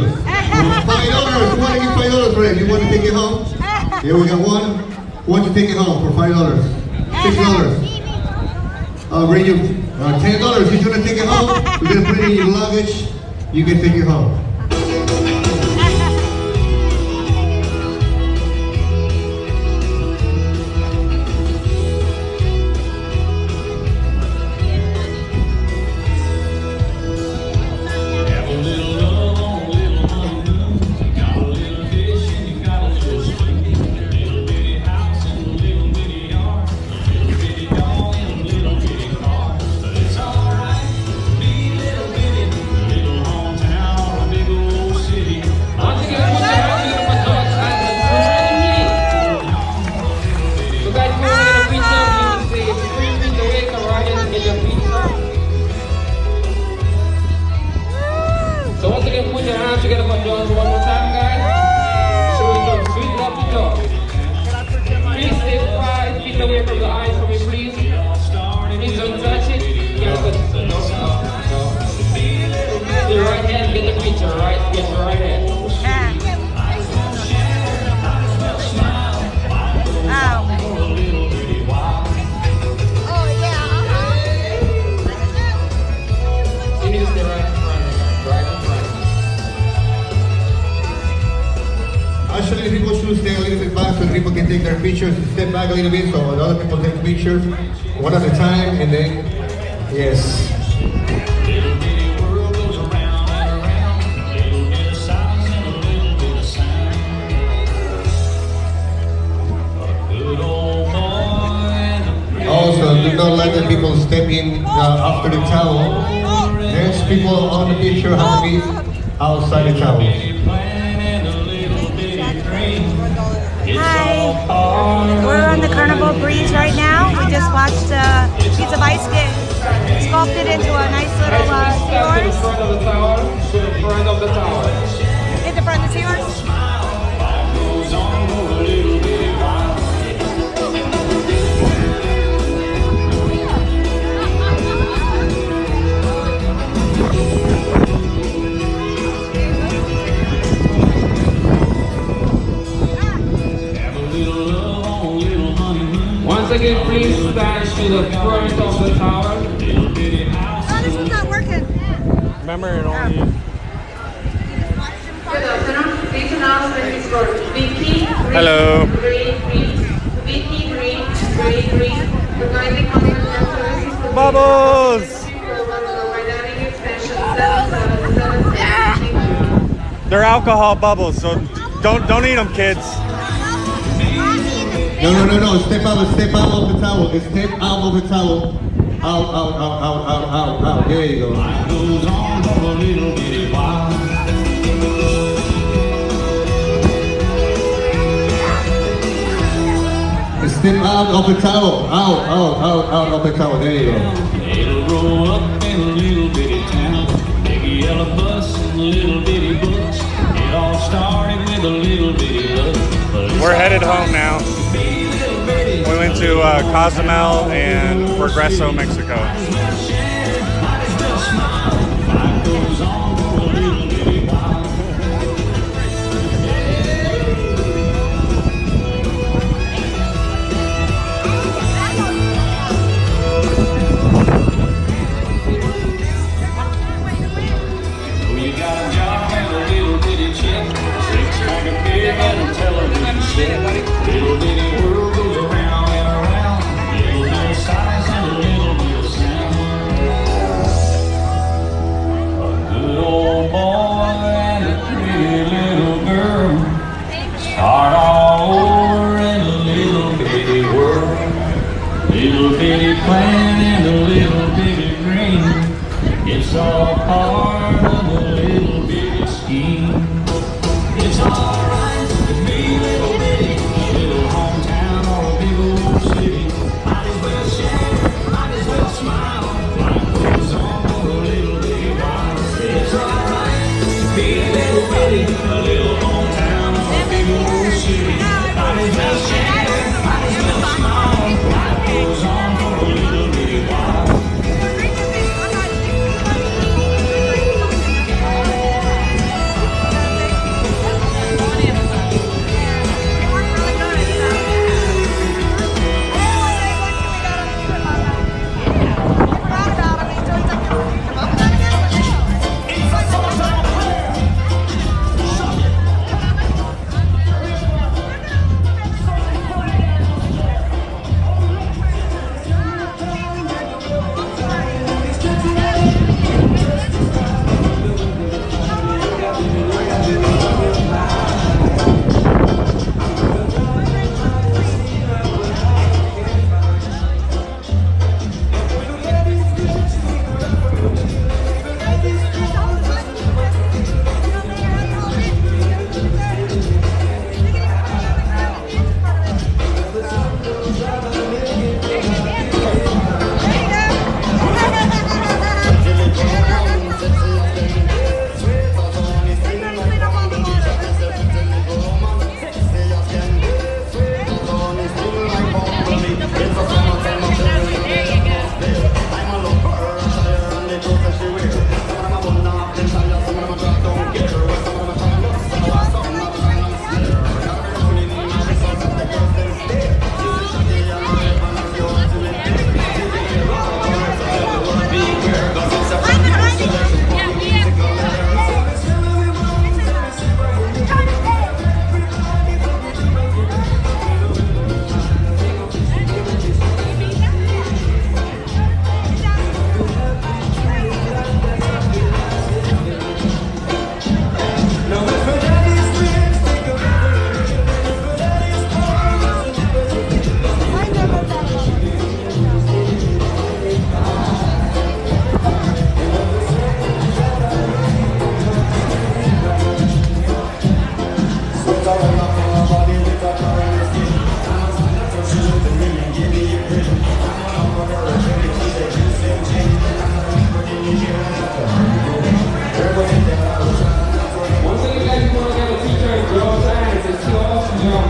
$5. $5. Who want to give $5 for it? You want to take it home? Here we got one. Who wants to take it home for $5? $6. I'll bring you $10. If you want to take it home, we're going to put it in your luggage. You can take it home. So once again, put your hands together for John one more time, guys. Showing some sweet love to John. Please stay 5 feet away from the eyes for me, please. Please don't touch it. Yeah, but no. The right hand, get the picture, right? Yes, the right hand. You need to stay right in front. Right in front. Actually, people should stay a little bit back so people can take their pictures. Step back a little bit so other people take pictures one at a time, and then, yes. Also, do not let the people step in after the towel. There's people on the picture have to be outside the towel. Hi, we're on the Carnival Breeze right now. We just watched a piece of ice get sculpted into a nice little seahorse. To the front of the tower. To the front of the tower. In the front of the seahorse? Once again, please stand to the front of the tower. Oh, this one's not working. Remember, it only. Good afternoon. This announcement is for Vicky Hello. Green. Vicky Green. The kindly contact services to Bubbles! dynamic extension 777. They're alcohol bubbles, so don't eat them, kids. No. Step out of the towel. Step out of the towel. Out. There you go. Step out of the towel. Out of the towel. There you go. It'll grow up in a little bitty town, big yellow bus and little bitty books. It all started with a little bitty love. We're headed home now. We went to Cozumel and Progreso, Mexico. Little bitty world goes around and around. Little bit of size and a little bit of sound.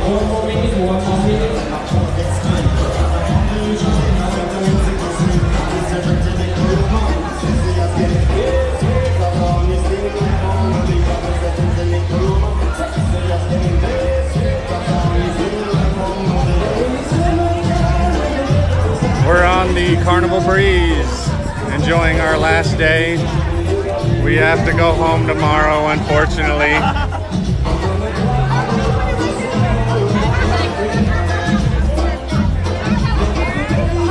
One more minute. We're on the Carnival Breeze, enjoying our last day. We have to go home tomorrow, unfortunately.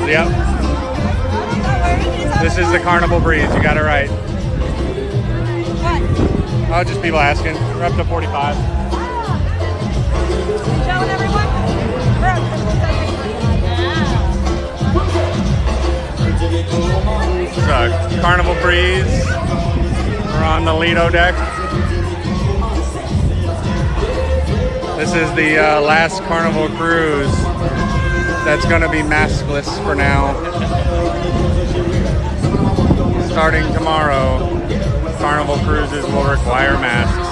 Yep. This is the Carnival Breeze, you got it right. Oh, just people asking. We're up to 45. Showing everyone? Carnival Breeze. We're on the Lido deck. This is the last Carnival cruise that's going to be maskless for now. Starting tomorrow, Carnival cruises will require masks.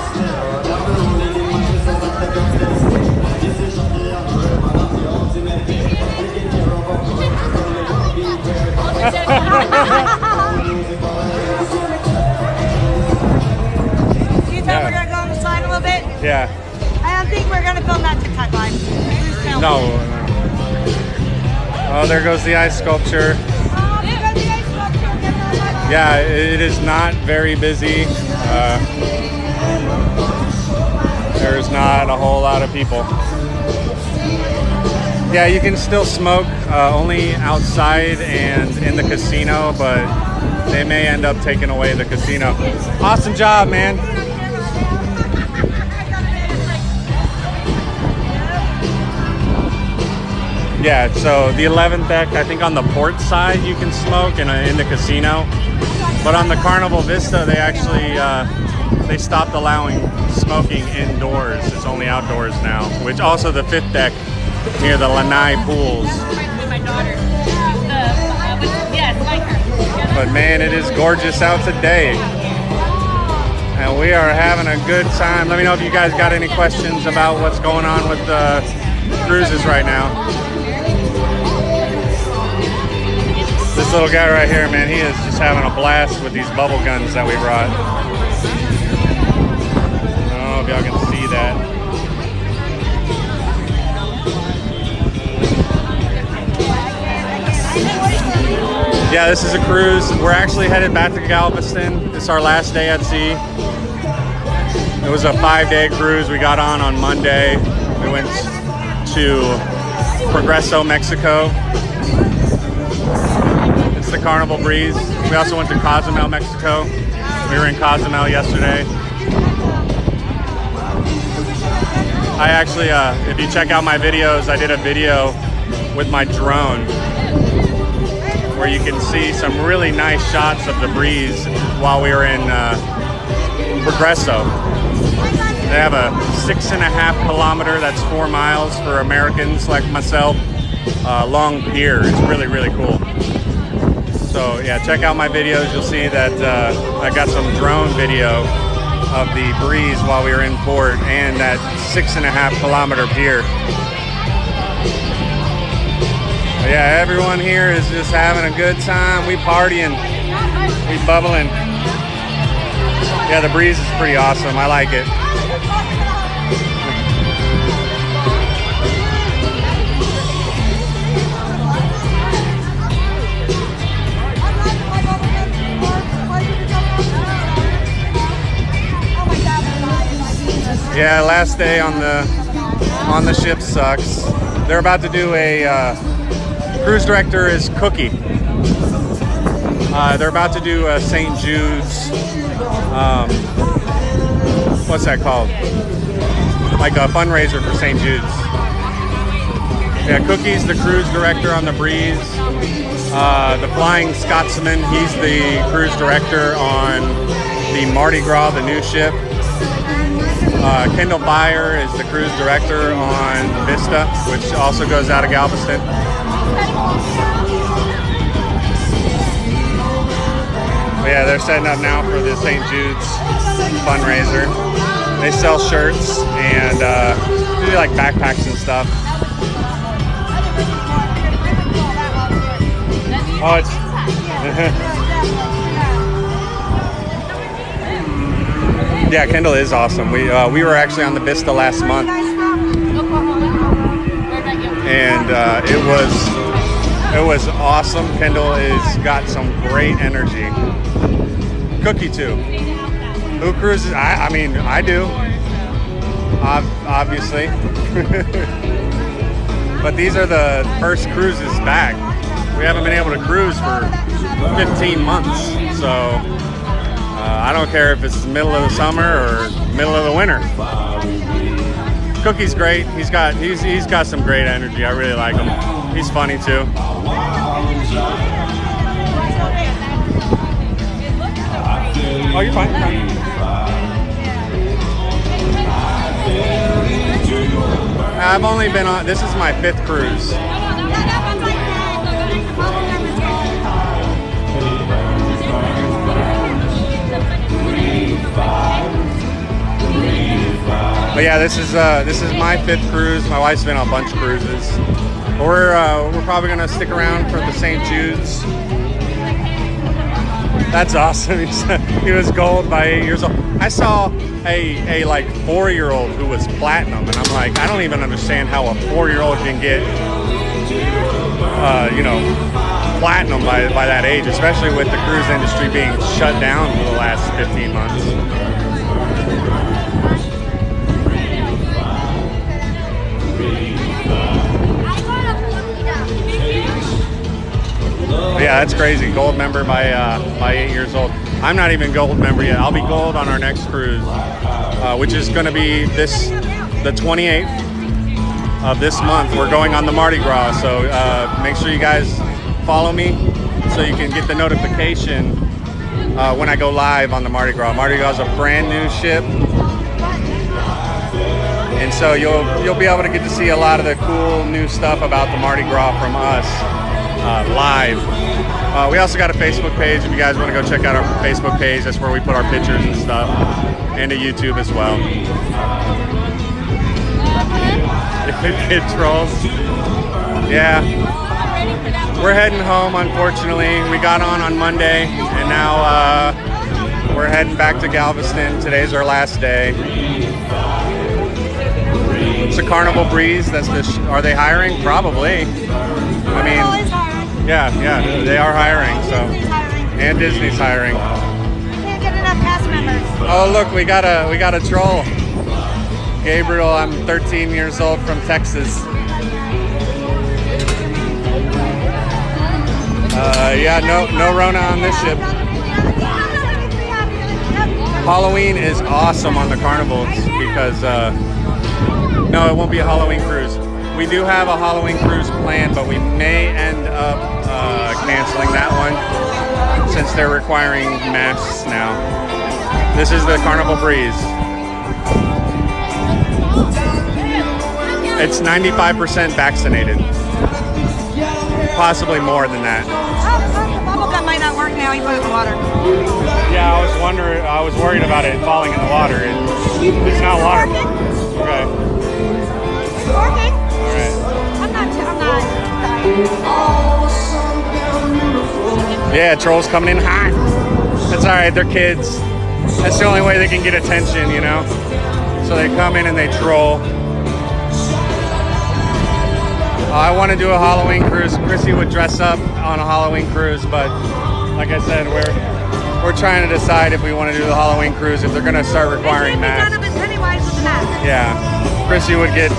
Do you think we're gonna go on the slide a little bit? Yeah. I don't think we're gonna film that TikTok live. Who's filming? No. Oh, there goes the ice sculpture. Oh, there goes the ice sculpture. Yeah, it is not very busy. There's not a whole lot of people. Yeah, you can still smoke, only outside and in the casino, but they may end up taking away the casino. Awesome job, man. Yeah, so the 11th deck, I think on the port side you can smoke in the casino, but on the Carnival Vista they actually they stopped allowing smoking indoors. It's only outdoors now. Which also the 5th deck near the Lanai pools. My daughter. Yes, like her. But man, it is gorgeous out today. And we are having a good time. Let me know if you guys got any questions about what's going on with the cruises right now. This little guy right here, man, he is just having a blast with these bubble guns that we brought. I don't know if y'all can see that. Yeah, this is a cruise. We're actually headed back to Galveston. It's our last day at sea. It was a 5-day cruise. We got on Monday. We went to Progreso, Mexico. It's the Carnival Breeze. We also went to Cozumel, Mexico. We were in Cozumel yesterday. I actually, if you check out my videos, I did a video with my drone where you can see some really nice shots of the breeze while we were in Progreso. They have a 6.5 kilometer, that's 4 miles for Americans like myself, long pier. It's really, really cool. So yeah, check out my videos. You'll see that I got some drone video of the breeze while we were in port and that 6.5 kilometer pier. But yeah, everyone here is just having a good time. We partying, we bubbling. Yeah, the breeze is pretty awesome. I like it. Yeah, last day on the ship sucks. They're about to do a cruise director is Cookie. They're about to do a St. Jude's. What's that called? Like a fundraiser for St. Jude's. Yeah, Cookie's the cruise director on the Breeze. The Flying Scotsman, he's the cruise director on the Mardi Gras, the new ship. Kendall Byer is the cruise director on Vista, which also goes out of Galveston. But yeah, they're setting up now for the St. Jude's fundraiser. They sell shirts and Usually like backpacks and stuff. Oh, it's yeah, Kendall is awesome. We were actually on the Vista last month, and it was awesome. Kendall has got some great energy. Cookie too. Who cruises? I mean, I do. Obviously. But these are the first cruises back. We haven't been able to cruise for 15 months. So I don't care if it's the middle of the summer or middle of the winter. Cookie's great. He's got some great energy. I really like him. He's funny too. Oh, you're fine. You're fine. I've only been on, this is my 5th cruise. But yeah, this is my 5th cruise. My wife's been on a bunch of cruises. We're probably gonna stick around for the St. Jude's. That's awesome. He was gold by 8 years old. I saw a like 4-year-old who was platinum, and I'm like, I don't even understand how a 4-year-old can get platinum by that age, especially with the cruise industry being shut down for the last 15 months. Yeah, that's crazy. Gold member by 8 years old. I'm not even gold member yet. I'll be gold on our next cruise, which is going to be the 28th of this month. We're going on the Mardi Gras, so make sure you guys follow me so you can get the notification when I go live on the Mardi Gras. Mardi Gras is a brand new ship, and so you'll be able to get to see a lot of the cool new stuff about the Mardi Gras from us live. We also got a Facebook page if you guys want to go check out our Facebook page. That's where we put our pictures and stuff, and a YouTube as well. Kid trolls. Yeah. We're heading home, unfortunately. We got on Monday, and now we're heading back to Galveston. Today's our last day. It's a Carnival Breeze. Are they hiring? Probably. I mean, yeah, they are hiring. So, and Disney's hiring. Can't get enough cast members. Oh, look, we got a troll. Gabriel, I'm 13 years old from Texas. Yeah, no Rona on this ship. Halloween is awesome on the Carnivals because no, it won't be a Halloween cruise. We do have a Halloween cruise planned, but we may end up canceling that one since they're requiring masks now. This is the Carnival Breeze. It's 95% vaccinated. Possibly more than that. The bubble gum might not work now. You put it in the water. Yeah, I was worried about it falling in the water. It's not water. Okay. It's working. All right. I'm not dying. Yeah, trolls coming in hot. That's all right. They're kids. That's the only way they can get attention, you know. So they come in and they troll. I want to do a Halloween cruise. Chrissy would dress up on a Halloween cruise, but like I said, we're trying to decide if we want to do the Halloween cruise, if they're going to start requiring masks. Yeah, Chrissy would get,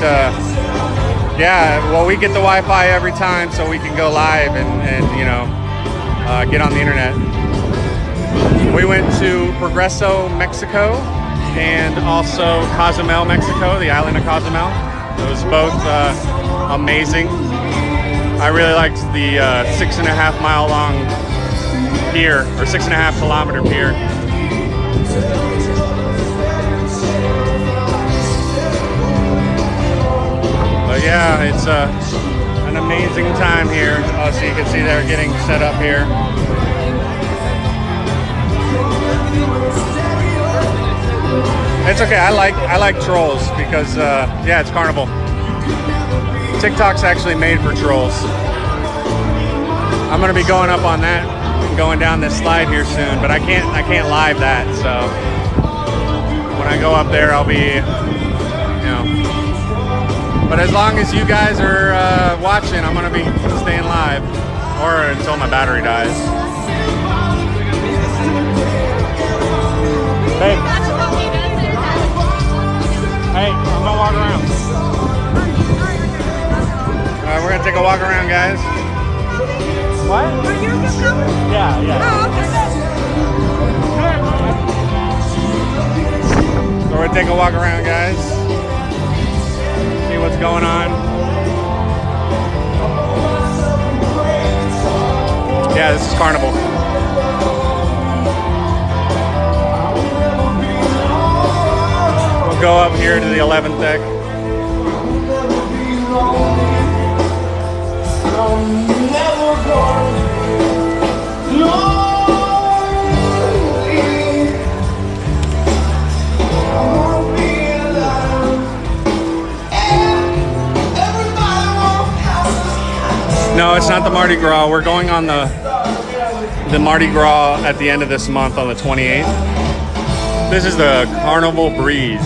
well, we get the Wi-Fi every time so we can go live and you know, get on the internet. We went to Progreso, Mexico, and also Cozumel, Mexico, the island of Cozumel. It was both amazing. I really liked the 6.5 mile long pier, or 6.5 kilometer pier. But yeah, it's an amazing time here. Oh, so you can see they're getting set up here. It's okay. I like trolls because yeah, it's Carnival. TikTok's actually made for trolls. I'm gonna be going up on that and going down this slide here soon, but I can't live that. So when I go up there, I'll be, you know. But as long as you guys are watching, I'm gonna be staying live, or until my battery dies. Hey, hey, I'm gonna walk around. We're gonna take a walk around, guys. What? Are you just coming? Yeah, yeah. Oh, okay. So we're gonna take a walk around, guys. See what's going on. Yeah, this is Carnival. We'll go up here to the 11th deck. No, it's not the Mardi Gras. We're going on the Mardi Gras at the end of this month on the 28th. This is the Carnival Breeze.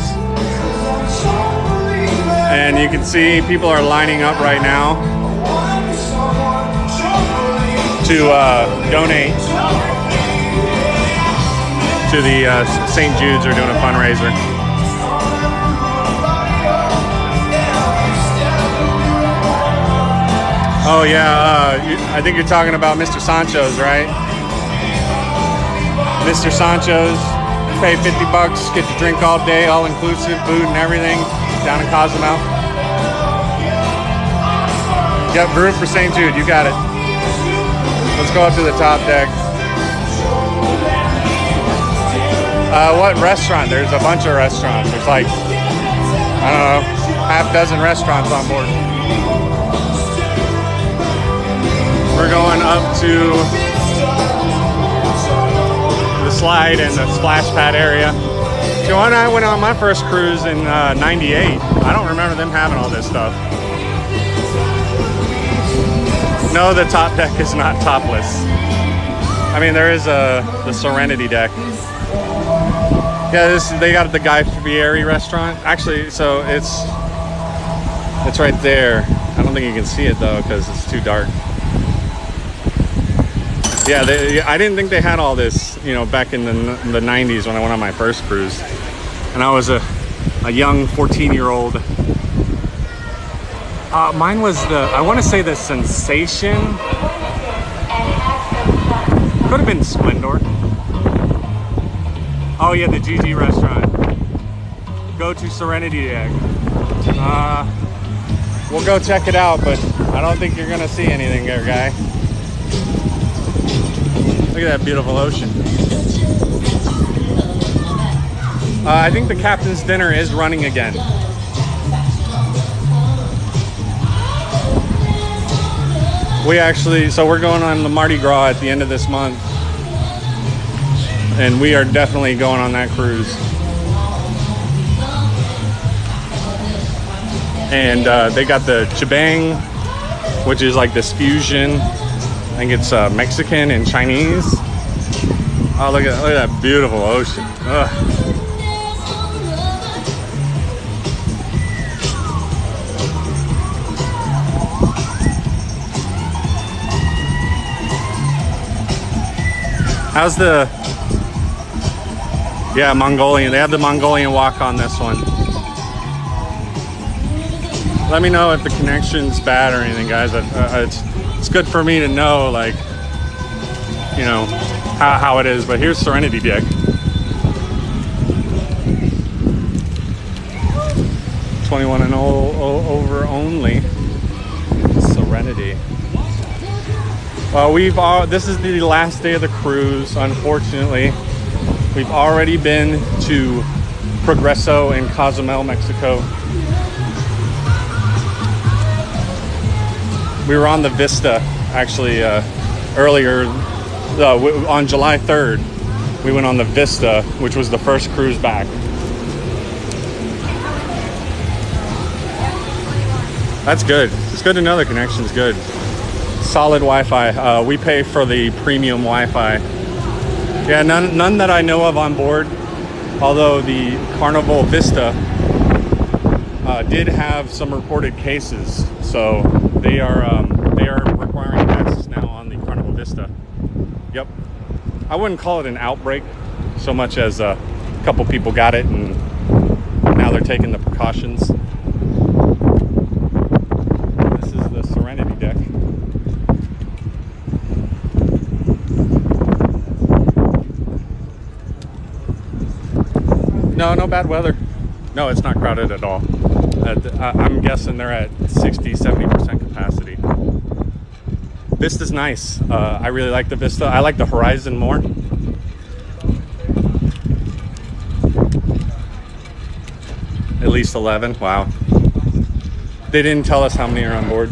And you can see people are lining up right now to donate to the St. Jude's. Are doing a fundraiser. Oh yeah, I think you're talking about Mr. Sancho's, right? Mr. Sancho's, pay 50 bucks, get to drink all day, all inclusive, food and everything, down in Cozumel. Yep, Brew for St. Jude, you got it. Let's go up to the top deck. What restaurant? There's a bunch of restaurants. There's like, I don't know, half dozen restaurants on board. We're going up to the slide and the splash pad area. Joe and I went on my first cruise in '98. I don't remember them having all this stuff. No, the top deck is not topless. I mean, there is the Serenity deck. Yeah, they got the Guy Fieri restaurant. Actually, so it's right there. I don't think you can see it though because it's too dark. Yeah, I didn't think they had all this, you know, back in the 90s when I went on my first cruise. And I was a young 14-year-old. Mine was I want to say the Sensation. Could have been Splendor. Oh yeah, the GG restaurant. Go to Serenity Deck. We'll go check it out, but I don't think you're gonna see anything there, guy. Look at that beautiful ocean. I think the captain's dinner is running again. So we're going on the Mardi Gras at the end of this month. And we are definitely going on that cruise. And they got the Chibang, which is like this fusion. I think it's Mexican and Chinese. Oh, look at that beautiful ocean. Ugh. How's the... Yeah, Mongolian. They have the Mongolian walk on this one. Let me know if the connection's bad or anything, guys. It's good for me to know, like, you know, how it is. But here's Serenity Deck. $21 and over only. Serenity. Well, this is the last day of the cruise, unfortunately. We've already been to Progreso in Cozumel, Mexico. We were on the Vista, actually, earlier, on July 3rd. We went on the Vista, which was the first cruise back. That's good. It's good to know the connection's good. Solid Wi-Fi. We pay for the premium Wi-Fi. Yeah, none that I know of on board. Although the Carnival Vista did have some reported cases, so they are requiring masks now on the Carnival Vista. Yep. I wouldn't call it an outbreak so much as a couple people got it and now they're taking the precautions. This is the Serenity deck. No bad weather. No, it's not crowded at all. I'm guessing they're at 60-70% capacity. Vista's nice. I really like the Vista. I like the Horizon more. At least 11. Wow. They didn't tell us how many are on board.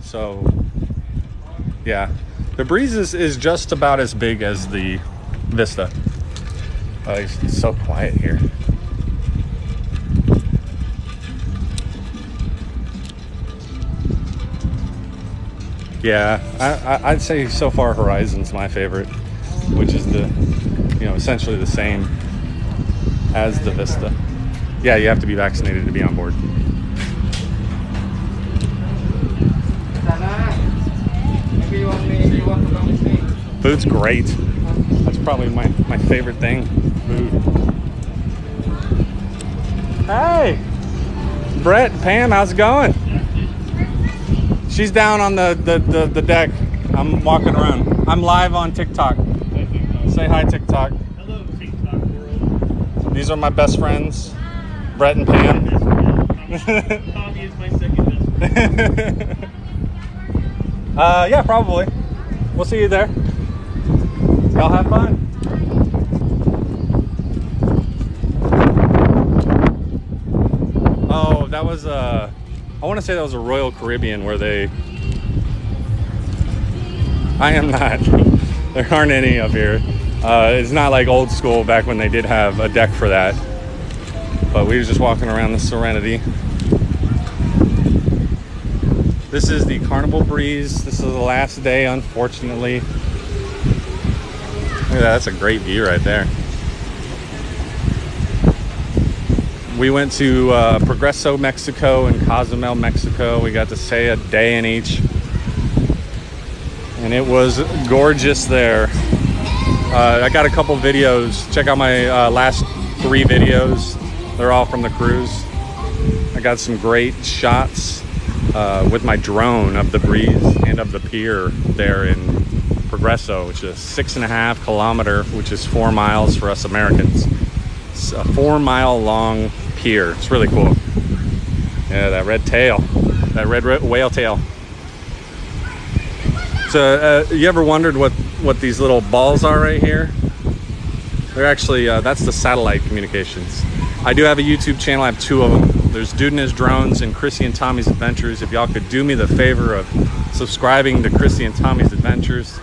So, yeah. The Breeze is just about as big as the Vista. It's so quiet here. Yeah, I'd say so far Horizon's my favorite, which is essentially the same as the Vista. Yeah, you have to be vaccinated to be on board. Food's great. That's probably my favorite thing. Food. Hey, Brett, Pam, how's it going? She's down on the deck. I'm walking around. I'm live on TikTok. Say hi, TikTok. Hello, TikTok world. These are my best friends, Brett and Pam. Tommy is my second best friend. Yeah, probably. We'll see you there. Y'all have fun. Oh, that was I want to say that was a Royal Caribbean where they... I am not. There aren't any up here. It's not like old school back when they did have a deck for that. But we were just walking around the Serenity. This is the Carnival Breeze. This is the last day, unfortunately. Look at that, that's a great view right there. We went to Progreso, Mexico and Cozumel, Mexico. We got to stay a day in each. And it was gorgeous there. I got a couple videos. Check out my last 3 videos. They're all from the cruise. I got some great shots with my drone of the Breeze and of the pier there in Progreso, which is 6.5 kilometer, which is 4 miles for us Americans. It's a 4-mile long pier. It's really cool. Yeah, that red tail, that red whale tail. So you ever wondered what these little balls are right here? They're actually, that's the satellite communications. I do have a YouTube channel. I have 2 of them. There's Dude and His Drones and Chrissy and Tommy's Adventures. If y'all could do me the favor of subscribing to Chrissy and Tommy's Adventures.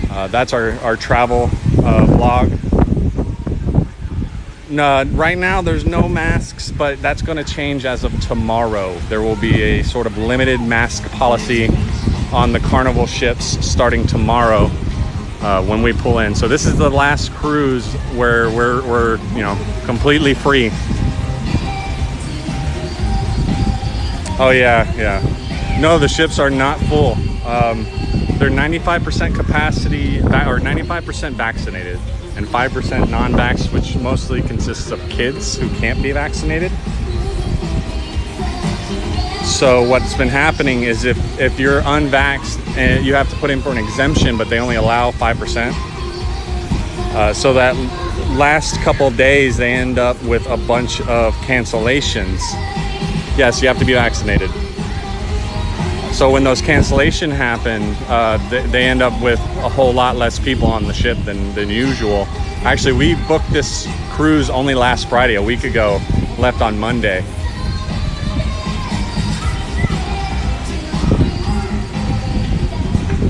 That's our travel vlog. No, right now there's no masks, but that's going to change as of tomorrow. There will be a sort of limited mask policy on the Carnival ships starting tomorrow when we pull in. So this is the last cruise where we're completely free. Oh yeah. No, the ships are not full. They're 95% capacity or 95% vaccinated and 5% non-vax, which mostly consists of kids who can't be vaccinated. So what's been happening is if you're unvaxxed and you have to put in for an exemption, but they only allow 5%. So that last couple days they end up with a bunch of cancellations. Yes, you have to be vaccinated. So when those cancellations happen, they end up with a whole lot less people on the ship than usual. Actually, we booked this cruise only last Friday, a week ago, left on Monday.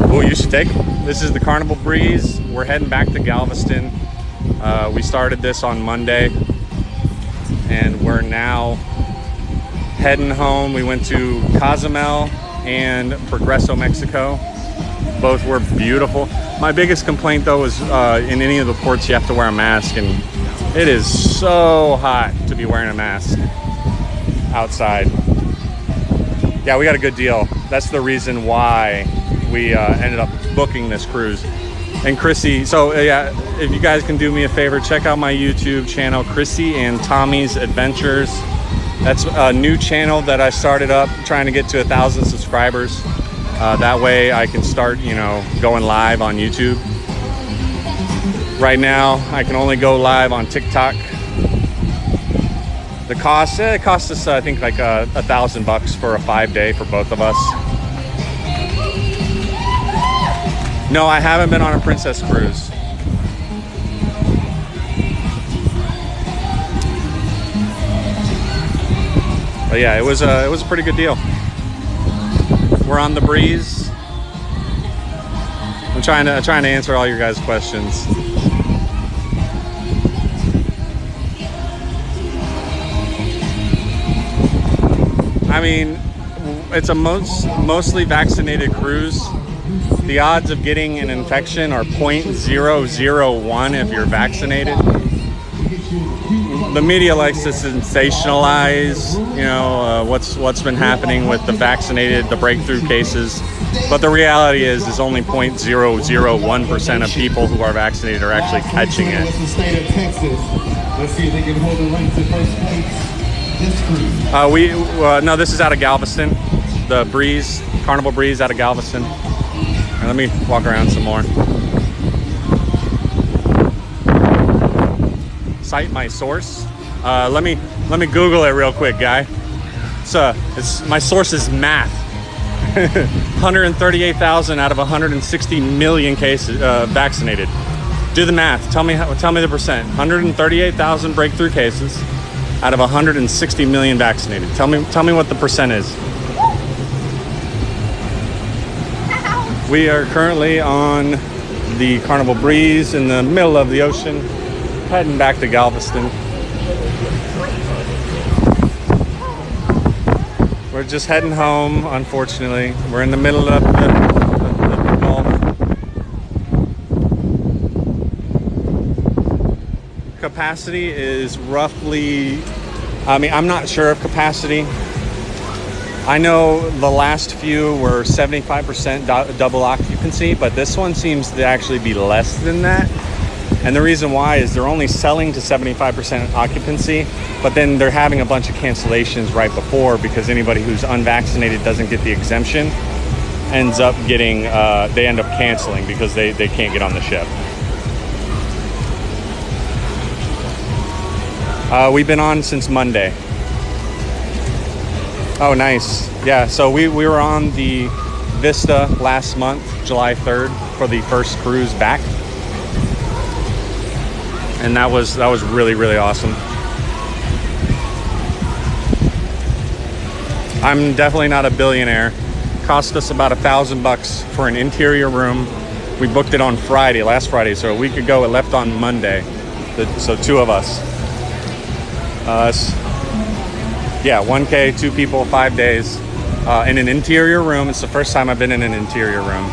Oh, you should take them. This is the Carnival Breeze. We're heading back to Galveston. We started this on Monday, and we're now heading home. We went to Cozumel and Progreso, Mexico. Both were beautiful. My biggest complaint though is in any of the ports you have to wear a mask, and it is so hot to be wearing a mask outside. Yeah, we got a good deal. That's the reason why we ended up booking this cruise. And Chrissy, so yeah, if you guys can do me a favor, check out my YouTube channel, Chrissy and Tommy's Adventures. That's a new channel that I started up, trying to get to 1,000 subscribers. That way I can start, you know, going live on YouTube. Right now, I can only go live on TikTok. The cost, it cost us, I think, like $1,000 for a 5-day for both of us. No, I haven't been on a Princess cruise. But yeah, it was a pretty good deal. We're on the Breeze. I'm trying to answer all your guys' questions. I mean, it's a mostly vaccinated cruise. The odds of getting an infection are 0.001 if you're vaccinated. The media likes to sensationalize, you know, what's been happening with the vaccinated, the breakthrough cases. But the reality is only 0.001% of people who are vaccinated are actually catching it. The state of Texas. Let's see if they can hold the rank to first place. This cruise. No, this is out of Galveston. The Breeze, Carnival Breeze out of Galveston. Let me walk around some more. Cite my source. Let me Google it real quick, guy. My source is math. 138,000 out of 160 million cases vaccinated. Do the math. Tell me the percent. 138,000 breakthrough cases out of 160 million vaccinated. Tell me what the percent is. We are currently on the Carnival Breeze in the middle of the ocean, heading back to Galveston. We're just heading home, unfortunately. We're in the middle of the Gulf. Capacity is roughly, I mean, I'm not sure of capacity. I know the last few were 75% double occupancy, but this one seems to actually be less than that. And the reason why is they're only selling to 75% occupancy, but then they're having a bunch of cancellations right before because anybody who's unvaccinated doesn't get the exemption, ends up getting, they end up canceling because they can't get on the ship. We've been on since Monday. Oh, nice. Yeah, so we were on the Vista last month, July 3rd, for the first cruise back. And that was really, really awesome. I'm definitely not a billionaire. Cost us about $1,000 for an interior room. We booked it on Friday, last Friday, so a week ago. It left on Monday. So 2 of us. Yeah, 1K, 2 people, 5 days, in an interior room. It's the first time I've been in an interior room.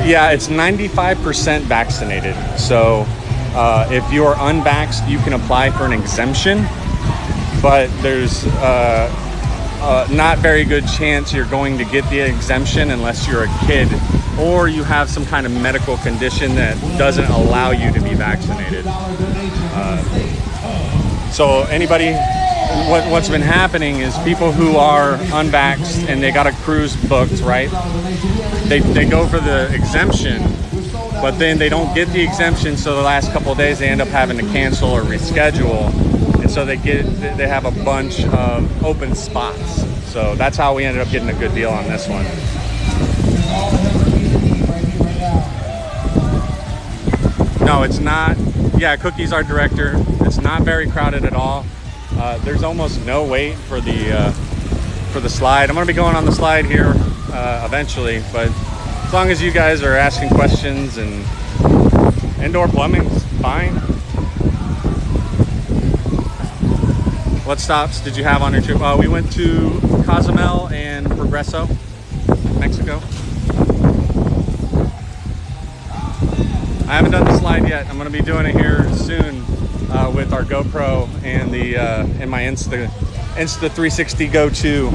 Yeah, it's 95% vaccinated. So if you're unvaxxed, you can apply for an exemption, but there's not very good chance you're going to get the exemption unless you're a kid or you have some kind of medical condition that doesn't allow you to be vaccinated. So anybody, what's been happening is people who are unvaxxed and they got a cruise booked, right? They go for the exemption, but then they don't get the exemption. So the last couple of days they end up having to cancel or reschedule, and so they have a bunch of open spots. So that's how we ended up getting a good deal on this one. No, it's not. Yeah, Cookie's our director. It's not very crowded at all. There's almost no wait for the slide. I'm gonna be going on the slide here eventually, but as long as you guys are asking questions and indoor plumbing's fine. What stops did you have on your trip? We went to Cozumel and Progreso, Mexico. I haven't done the slide yet. I'm going to be doing it here soon with our GoPro and the and my Insta 360 Go 2.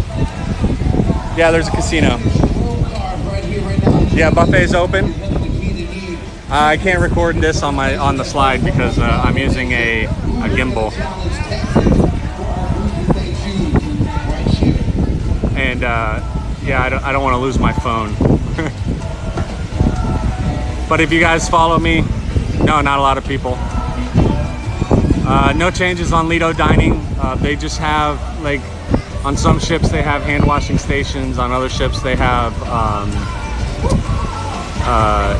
Yeah, there's a casino. Yeah, buffet's open. I can't record this on the slide because I'm using a gimbal. And yeah, I don't want to lose my phone. But if you guys follow me, no, not a lot of people. No changes on Lido dining. They just have, like, on some ships they have hand washing stations. On other ships they have,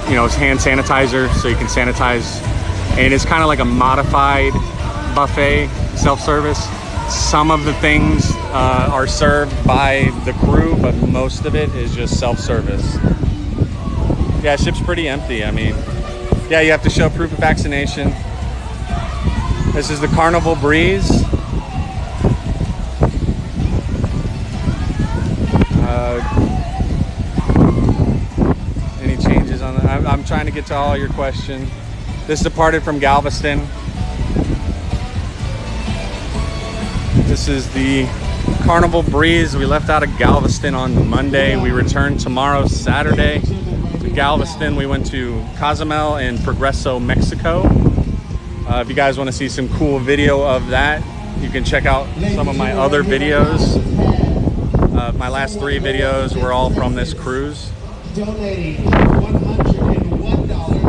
you know, it's hand sanitizer, so you can sanitize. And it's kind of like a modified buffet, self-service. Some of the things are served by the crew, but most of it is just self-service. Yeah, ship's pretty empty. I mean, yeah, you have to show proof of vaccination. This is the Carnival Breeze. Any changes on that? I'm trying to get to all your questions. This departed from Galveston. This is the Carnival Breeze. We left out of Galveston on Monday. We return tomorrow, Saturday, to Galveston. We went to Cozumel and Progreso, Mexico. If you guys want to see some cool video of that, you can check out some of my other videos. My last 3 videos were all from this cruise.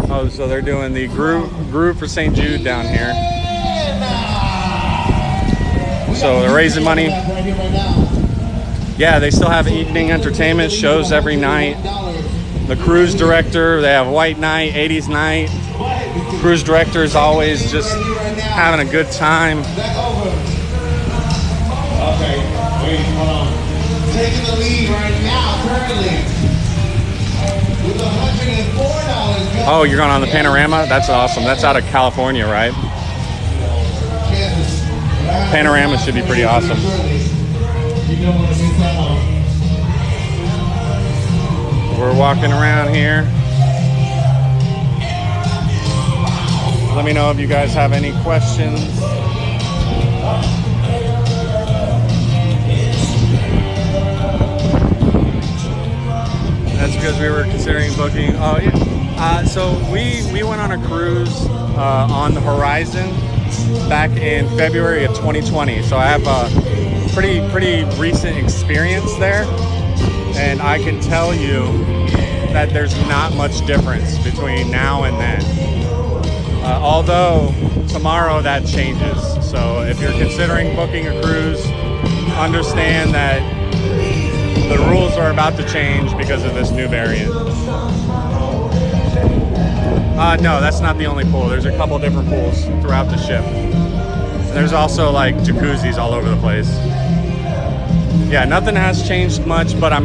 Oh, so they're doing the Groove for St. Jude down here. So they're raising money. Yeah, they still have evening entertainment shows every night. The cruise director, they have white night, 80s night. Cruise director is always just having a good time. Okay, wait, hold on. Taking the lead right now, currently, with $104. Oh, you're going on the Panorama? That's awesome. That's out of California, right? Panorama should be pretty awesome. We're walking around here. Let me know if you guys have any questions. That's because we were considering booking. Oh yeah. So we went on a cruise on the Horizon back in February of 2020. So I have a pretty recent experience there, and I can tell you that there's not much difference between now and then. Although tomorrow that changes. So if you're considering booking a cruise, understand that the rules are about to change because of this new variant. No, that's not the only pool. There's a couple different pools throughout the ship. There's also like jacuzzis all over the place. Yeah, nothing has changed much, but I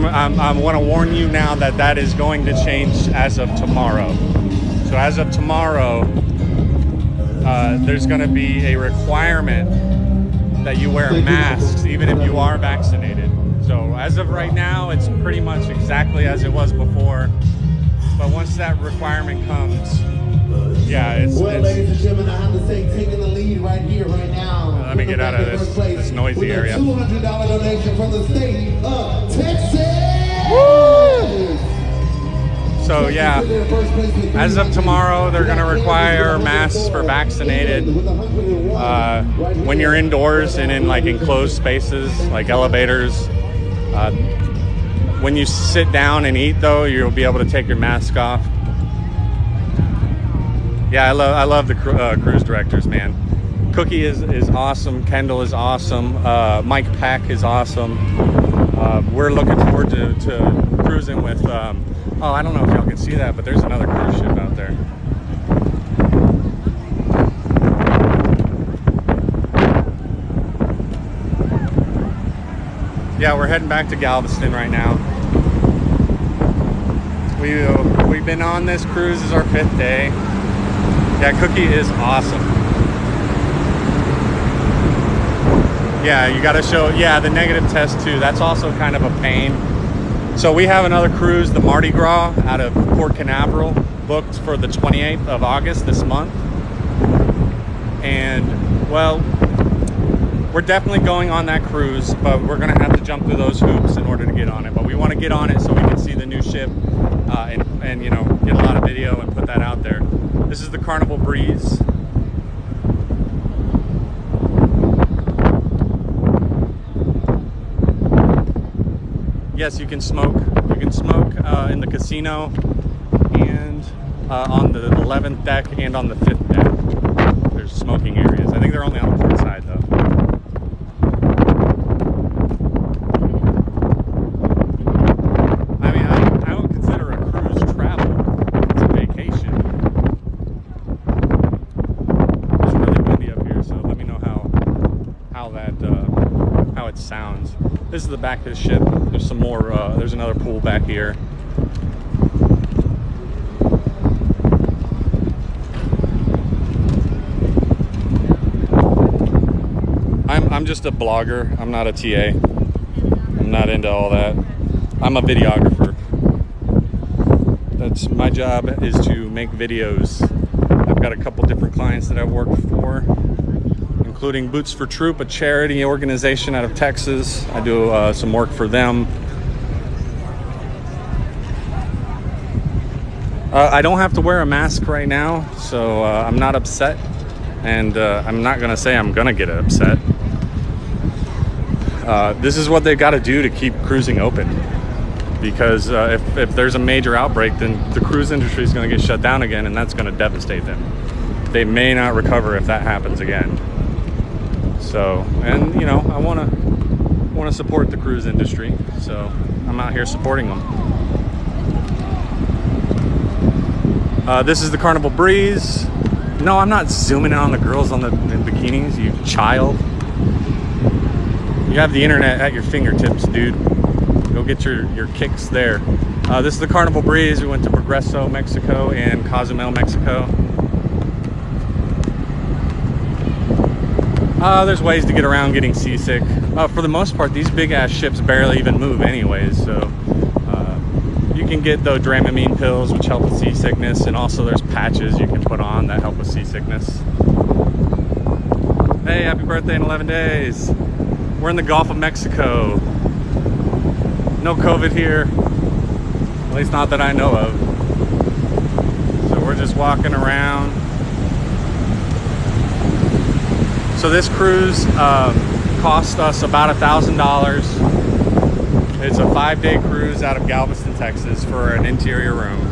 want to warn you now that that is going to change as of tomorrow. So as of tomorrow, there's going to be a requirement that you wear masks even if you are vaccinated. So as of right now, it's pretty much exactly as it was before. But once that requirement comes, yeah, it's ladies and gentlemen, I have to say, taking the lead right here, right now. Let me get out of this noisy area. $200 donation from the state of Texas. Woo! So yeah, as of tomorrow, they're going to require masks for vaccinated. When you're indoors and in like enclosed spaces, like elevators. When you sit down and eat, though, you'll be able to take your mask off. Yeah, I love the cruise directors, man. Cookie is awesome. Kendall is awesome. Mike Pack is awesome. We're looking forward to cruising with. Oh, I don't know if y'all can see that, but there's another cruise ship out there. Yeah, we're heading back to Galveston right now. We've been on this cruise. This is our 5th day. Yeah, Cookie is awesome. Yeah, you got to show, yeah, the negative test too. That's also kind of a pain. So we have another cruise, the Mardi Gras, out of Port Canaveral, booked for the 28th of August this month. And, well, we're definitely going on that cruise, but we're going to have to jump through those hoops in order to get on it. But we want to get on it so we can see the new ship and you know, get a lot of video and put that out there. This is the Carnival Breeze. Yes, you can smoke. You can smoke in the casino and on the 11th deck and on the 5th deck. There's smoking areas. I think they're only on the port side though. I mean, I don't consider a cruise travel. It's a vacation. It's really windy up here, so let me know how it sounds. This is the back of the ship. There's some more, there's another pool back here. I'm just a blogger. I'm not a TA. I'm not into all that. I'm a videographer. That's my job, is to make videos. I've got a couple different clients that I've worked for, including Boots for Troop, a charity organization out of Texas. I do some work for them. I don't have to wear a mask right now, so I'm not upset. And I'm not gonna say I'm gonna get upset. This is what they gotta do to keep cruising open. Because if there's a major outbreak, then the cruise industry is gonna get shut down again, and that's gonna devastate them. They may not recover if that happens again. So, and you know, I want to support the cruise industry, so I'm out here supporting them. This is the Carnival Breeze. No, I'm not zooming in on the girls in bikinis, you child. You have the internet at your fingertips, dude. Go get your kicks there. This is the Carnival Breeze. We went to Progreso, Mexico, and Cozumel, Mexico. There's ways to get around getting seasick. For the most part, these big ass ships barely even move anyways, so you can get the Dramamine pills, which help with seasickness, and also there's patches you can put on that help with seasickness. Hey, happy birthday in 11 days. We're in the Gulf of Mexico. No COVID here, at least not that I know of. So we're just walking around. So this cruise cost us about $1,000. It's a 5-day cruise out of Galveston, Texas for an interior room.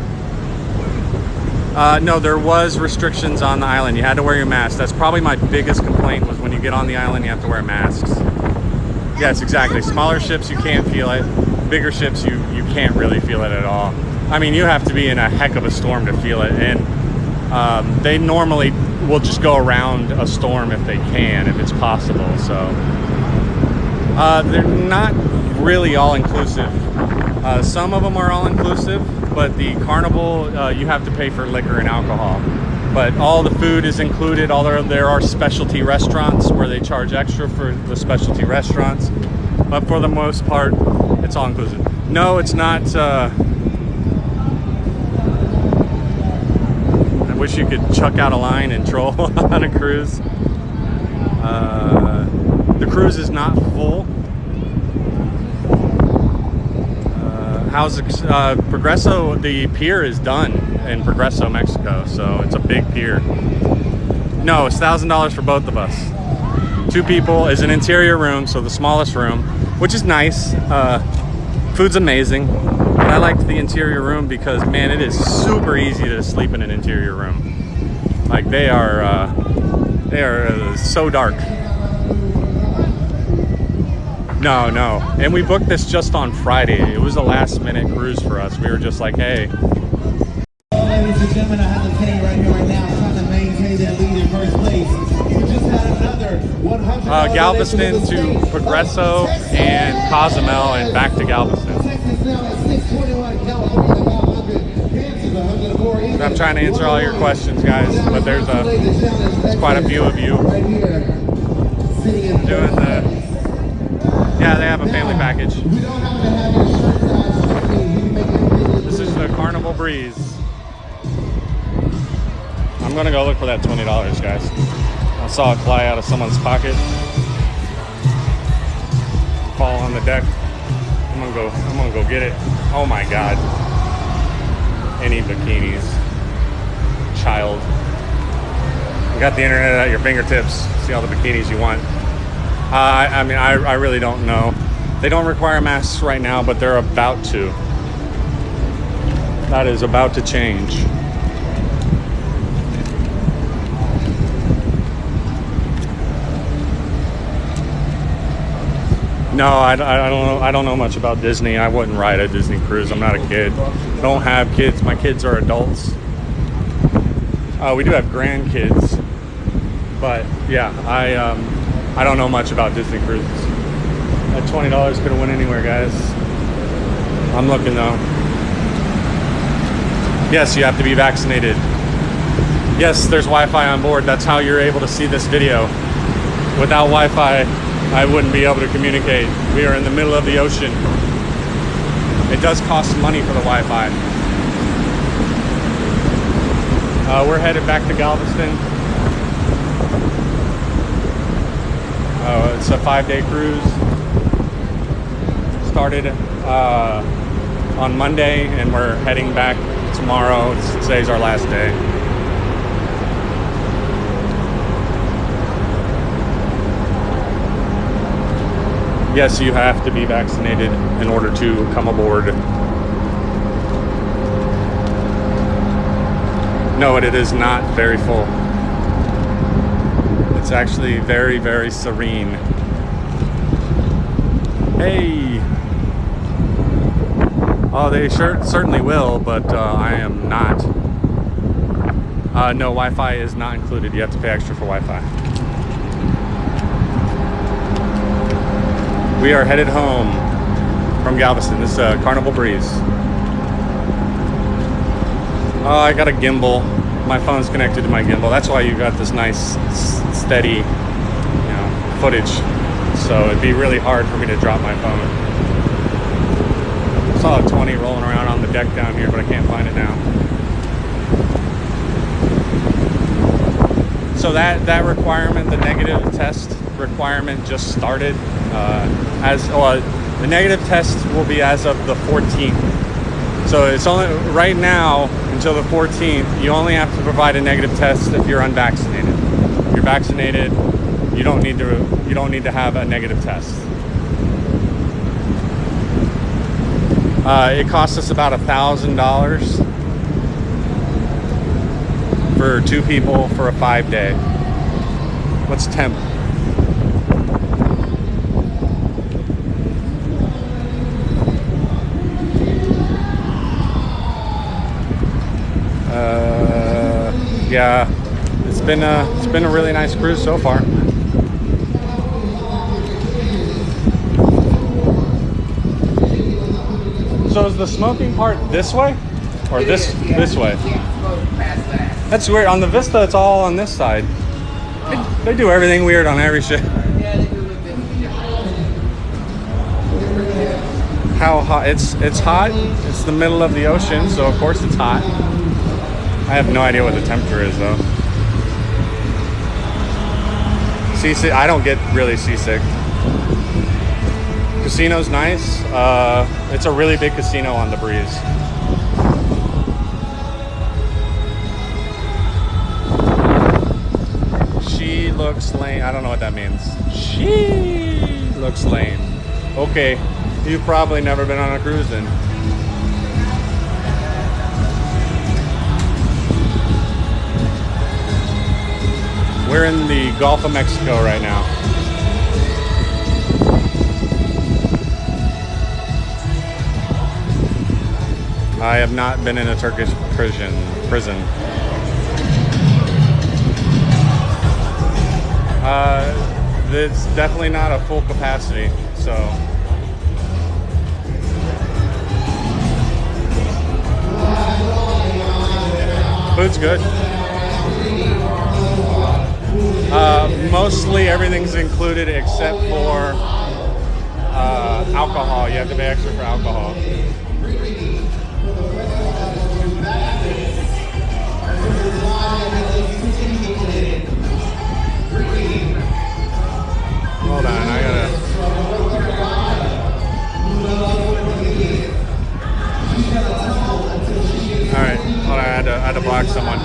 No, there was restrictions on the island. You had to wear your mask. That's probably my biggest complaint, was when you get on the island, you have to wear masks. Yes, exactly. Smaller ships, you can't feel it. Bigger ships, you can't really feel it at all. I mean, you have to be in a heck of a storm to feel it. And they normally will just go around a storm if they can, if it's possible. So they're not really all-inclusive. Some of them are all-inclusive, but the Carnival, you have to pay for liquor and alcohol. But all the food is included. There are specialty restaurants where they charge extra for the specialty restaurants. But for the most part, it's all-inclusive. No, it's not. I wish you could chuck out a line and troll on a cruise. The cruise is not full. Progreso, the pier is done in Progreso, Mexico, so it's a big pier. No, it's $1,000 for both of us. 2 people is an interior room, so the smallest room, which is nice. Food's amazing, but I liked the interior room because, man, it is super easy to sleep in an interior room. Like, they are so dark. No, and we booked this just on Friday. It was a last-minute cruise for us. We were just like, hey. Ladies and gentlemen, I have the team right here right now trying to maintain their lead in first place. We just had another 100. Galveston to Progreso and Cozumel and back to Galveston. I'm trying to answer all your questions, guys, but there's quite a few of you doing the have a family package. This is the Carnival Breeze. I'm gonna go look for that $20, guys. I saw it fly out of someone's pocket, fall on the deck. I'm gonna go get it. Oh my God. Any bikinis, child. You got the internet at your fingertips. See all the bikinis you want. I mean, I really don't know. They don't require masks right now, but they're about to. That is about to change. No, I don't know. I don't know much about Disney. I wouldn't ride a Disney cruise. I'm not a kid. I don't have kids. My kids are adults. We do have grandkids, but yeah, I don't know much about Disney cruises. That $20 could have went anywhere, guys. I'm looking though. Yes, you have to be vaccinated. Yes, there's Wi-Fi on board. That's how you're able to see this video. Without Wi-Fi, I wouldn't be able to communicate. We are in the middle of the ocean. It does cost money for the Wi-Fi. We're headed back to Galveston. It's a 5-day cruise. Started on Monday and we're heading back tomorrow. Today's our last day. Yes, you have to be vaccinated in order to come aboard. No, it is not very full. It's actually very, very serene. Hey! Oh, they certainly will, but I am not. No, Wi-Fi is not included. You have to pay extra for Wi-Fi. We are headed home from Galveston. This is Carnival Breeze. I got a gimbal. My phone's connected to my gimbal. That's why you got this nice, steady, footage. So it'd be really hard for me to drop my phone. I saw a 20 rolling around on the deck down here, but I can't find it now. So that requirement, the negative test requirement, just started. The negative test will be as of the 14th. So it's only right now until the 14th. You only have to provide a negative test if you're unvaccinated. If you're vaccinated, you don't need to have a negative test. It costs us about $1,000 for 2 people for a 5-day. What's temp? Yeah, it's been a really nice cruise so far. So is the smoking part this way, or this way? That's weird. On the Vista, it's all on this side. They do everything weird on every ship. How hot? It's hot. It's the middle of the ocean, so of course it's hot. I have no idea what the temperature is though. Seasick, I don't get really seasick. Casino's nice. It's a really big casino on the Breeze. She looks lame. I don't know what that means. She looks lame. Okay, you've probably never been on a cruise then. We're in the Gulf of Mexico right now. I have not been in a Turkish prison. It's definitely not a full capacity, so. Food's good. Mostly everything's included except for alcohol. You have to pay extra for alcohol. Hold on, I gotta. All right, hold on, I had to block someone.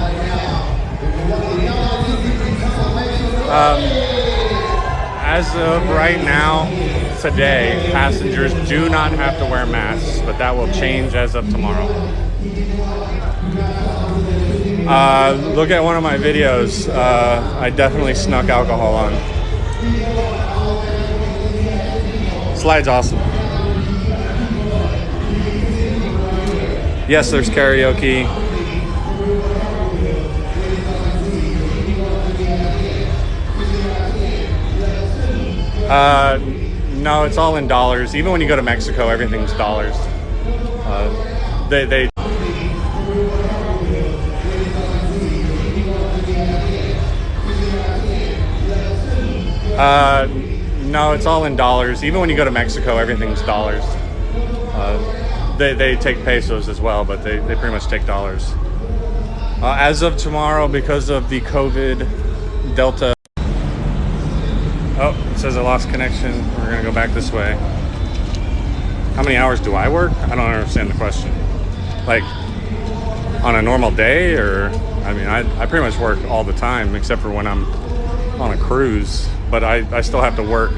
As of right now, today, passengers do not have to wear masks, but that will change as of tomorrow. Look at one of my videos. I definitely snuck alcohol on. Slide's awesome. Yes, there's karaoke. No, it's all in dollars. Even when you go to Mexico, everything's dollars. No, it's all in dollars. Even when you go to Mexico, everything's dollars. They take pesos as well, but they pretty much take dollars. As of tomorrow, because of the COVID Delta. Oh, it says I lost connection. We're gonna go back this way. How many hours do I work? I don't understand the question. Like, on a normal day, or, I mean, I pretty much work all the time, except for when I'm on a cruise, but I still have to work.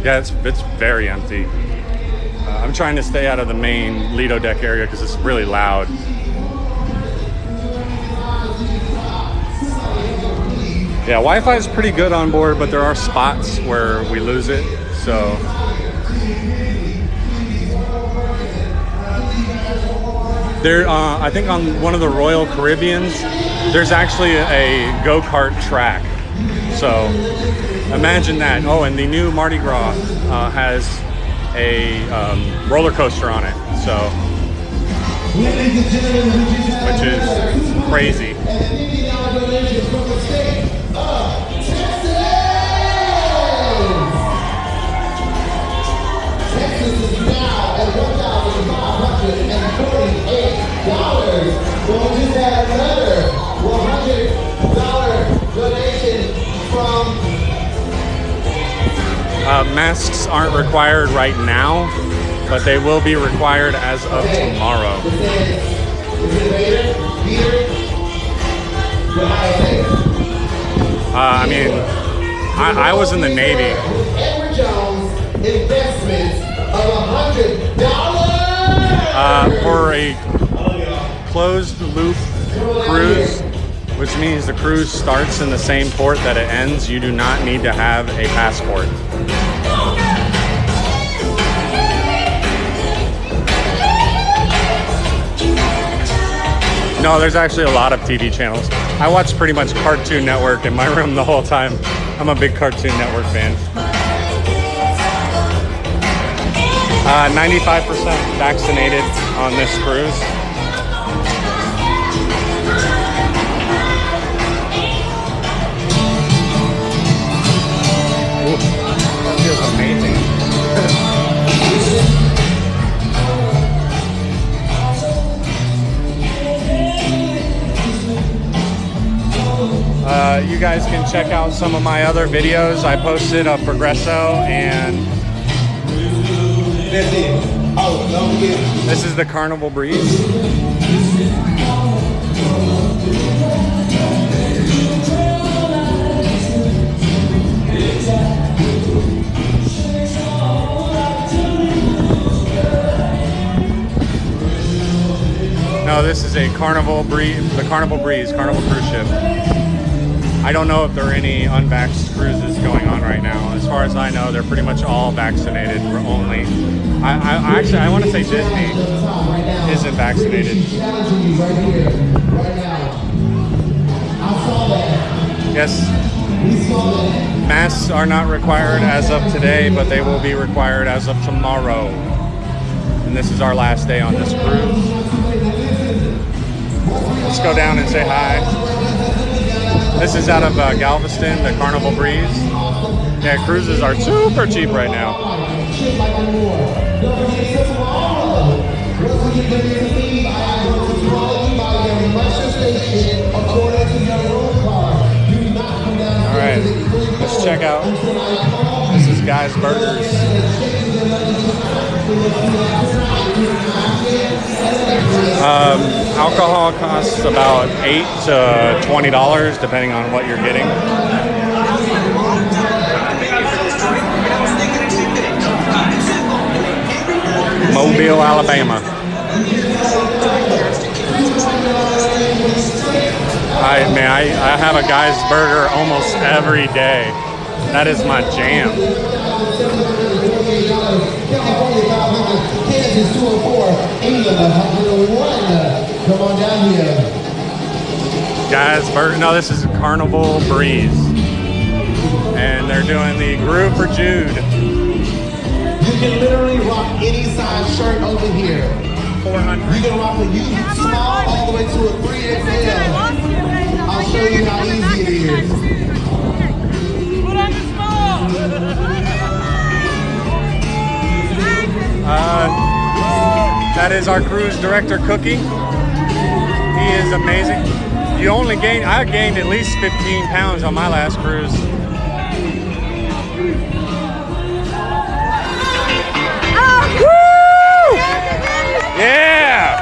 Yeah, it's very empty. I'm trying to stay out of the main Lido deck area because it's really loud. Yeah, Wi-Fi is pretty good on board, but there are spots where we lose it, so. There, I think on one of the Royal Caribbeans, there's actually a go-kart track. So imagine that. Oh, and the new Mardi Gras has a roller coaster on it, so, which is crazy. Texas is now at $1,548. We'll just add another $100 donation from. Masks aren't required right now, but they will be required as of tomorrow. I mean, I was in the Navy. Edward Jones investments of $100 for a closed loop cruise, which means the cruise starts in the same port that it ends. You do not need to have a passport. No, there's actually a lot of TV channels. I watch pretty much Cartoon Network in my room the whole time. I'm a big Cartoon Network fan. 95% vaccinated on this cruise. Ooh, that feels amazing. You guys can check out some of my other videos. I posted a Progresso, and this is the Carnival Breeze. No, this is a Carnival Breeze, the Carnival Breeze, Carnival cruise ship. I don't know if there are any unvaxxed cruises going on right now. As far as I know, they're pretty much all vaccinated only. I want to say Disney isn't vaccinated. Yes, masks are not required as of today, but they will be required as of tomorrow. And this is our last day on this cruise. Let's go down and say hi. This is out of Galveston, the Carnival Breeze. Yeah, cruises are super cheap right now. All right, let's check out. This is Guy's Burgers. Alcohol costs about $8 to $20 depending on what you're getting. Mobile, Alabama. I have a Guy's Burger almost every day. That is my jam. Come on down here. Guy's Burger. No, this is Carnival Breeze. And they're doing the Groove for Jude. You can literally rock any size shirt over here. 400. You can rock a small all the way to a 3XL. I'll show you how easy it is. Put on the small. That is our cruise director, Cookie. He is amazing. I gained at least 15 pounds on my last cruise. Woo! Yeah!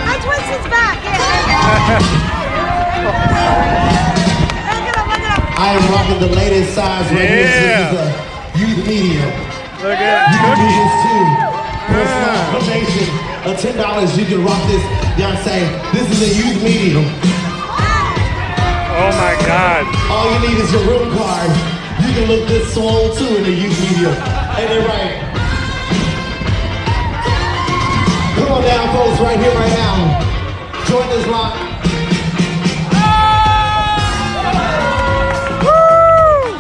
I twist his back. I am rocking the latest size right here. This is a youth medium. Look at you can do this too. For a small donation of $10, you can rock this. Y'all say, this is a youth medium. Oh my God. All you need is your room card. You can look this swole too in the youth medium. Ain't it right? Come on down, folks, right here, right now. Join this line.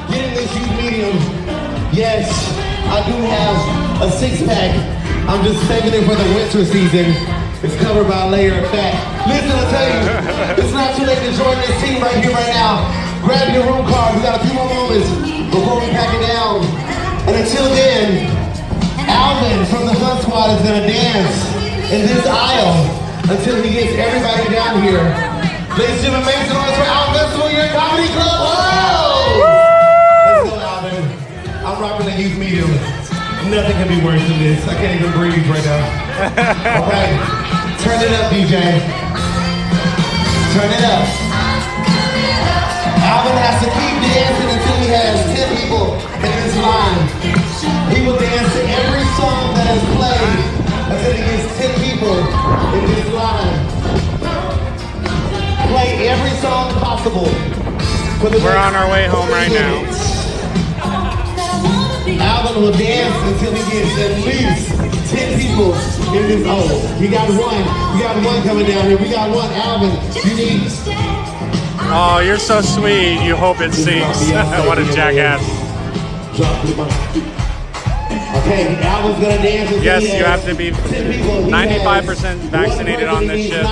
Get in this youth medium. Yes, I do have a six-pack. I'm just saving it for the winter season. It's covered by a layer of fat. Listen, I'll tell you, it's not too late to join this team right here, right now. Grab your room card. We got a few more moments before we pack it down. And until then, Alvin from the Hunt Squad is gonna dance in this aisle until he gets everybody down here. Ladies and gentlemen, make some noise for Alvin Festival, your comedy club. Whoa! Let's go, Alvin. I'm rocking the youth medium. Nothing can be worse than this. I can't even breathe right now. All right, turn it up, DJ. Turn it up. Alvin has to keep dancing until he has 10 people in this line. He will dance to every song that is played until he gets 10 people in this line. Play every song possible. We're on our way home right now. Alvin will dance until he gets at least 10 people in this. Oh, he got one. We got one coming down here. We got one. Alvin, you need. Oh, you're so sweet. You hope it sings. What a jackass. Okay, Alvin's gonna dance. Yes, you have to be 95% vaccinated on this ship.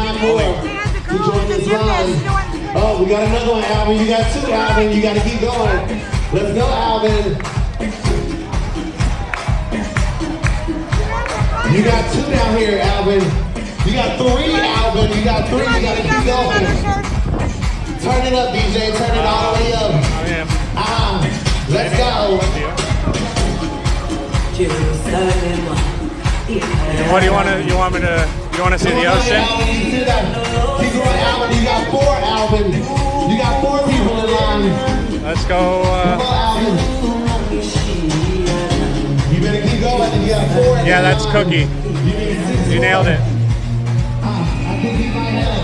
Oh, we got another one, Alvin. You got two, Alvin. You got to keep going. Let's go, Alvin. You got two down here, Alvin. You got three, Alvin. You got three. You got to keep going. Turn it up, DJ. Turn it all the way up. Let's go. What do you want to? You want to see the ocean? Keep going, Alvin. You got four, Alvin. You got four people in line. Let's go. Come on, Alvin. You better keep going. You got four. Yeah, that's Cookie. You nailed it. I can keep my head.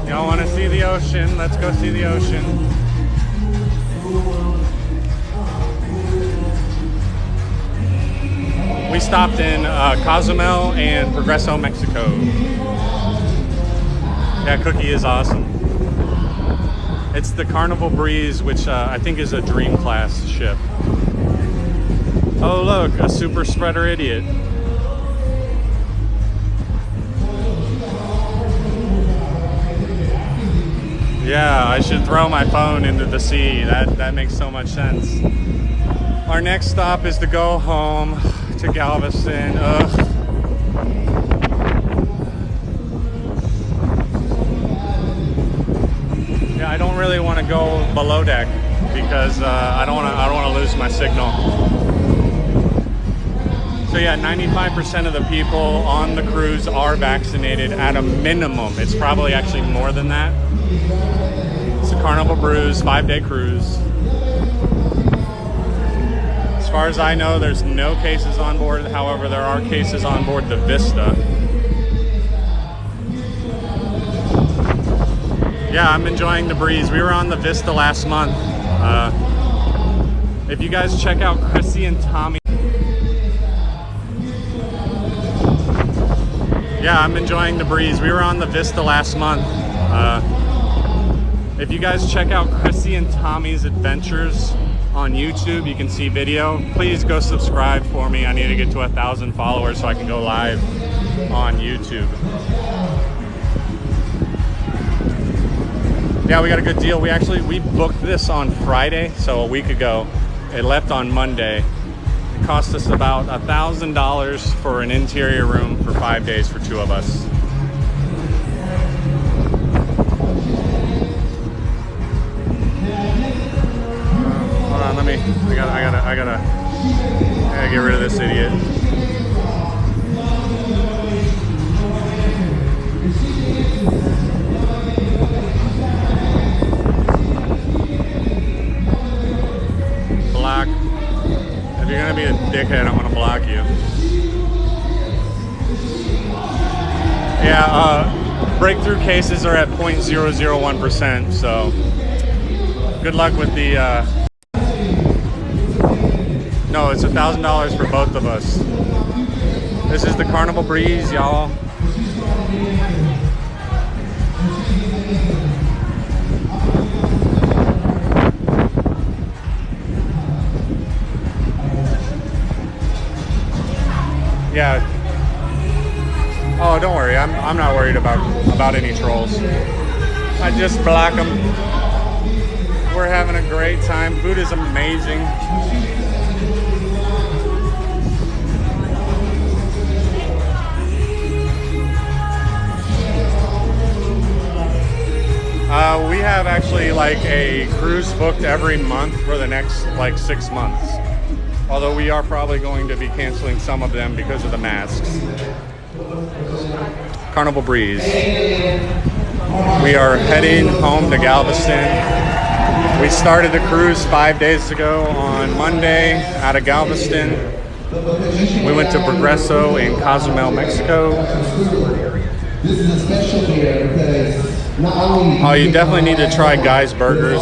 Y'all want to see the ocean? Let's go see the ocean. We stopped in Cozumel and Progreso, Mexico. Yeah, Cookie is awesome. It's the Carnival Breeze, which I think is a Dream Class ship. Oh look, a super spreader idiot. Yeah, I should throw my phone into the sea. That makes so much sense. Our next stop is to go home to Galveston. Ugh. Yeah, I don't really want to go below deck because I don't want to lose my signal. So yeah, 95% of the people on the cruise are vaccinated at a minimum. It's probably actually more than that. It's a Carnival Breeze 5-day cruise. As far as I know, there's no cases on board. However, there are cases on board the Vista. Yeah, I'm enjoying the breeze. We were on the Vista last month. If you guys check out Chrissy and Tommy. Yeah, I'm enjoying the breeze. We were on the Vista last month. If you guys check out Chrissy and Tommy's Adventures on YouTube, you can see video. Please go subscribe for me. I need to get to 1,000 followers so I can go live on YouTube. Yeah, we got a good deal. We booked this on Friday, so a week ago. It left on Monday. It cost us about $1,000 for an interior room for 5 days for 2 of us. Hold on, I gotta get rid of this idiot. Block. If you're gonna be a dickhead, I'm gonna block you. Yeah, breakthrough cases are at 0.001%, so good luck with the, no, it's $1,000 for both of us. This is the Carnival Breeze, y'all. Yeah. Oh, don't worry. I'm not worried about any trolls. I just block them. We're having a great time. Food is amazing. We have actually like a cruise booked every month for the next like 6 months. Although we are probably going to be canceling some of them because of the masks. Carnival Breeze. We are heading home to Galveston. We started the cruise 5 days ago on Monday out of Galveston. We went to Progreso in Cozumel, Mexico. This is a special year because Oh, you definitely need to try Guy's Burgers.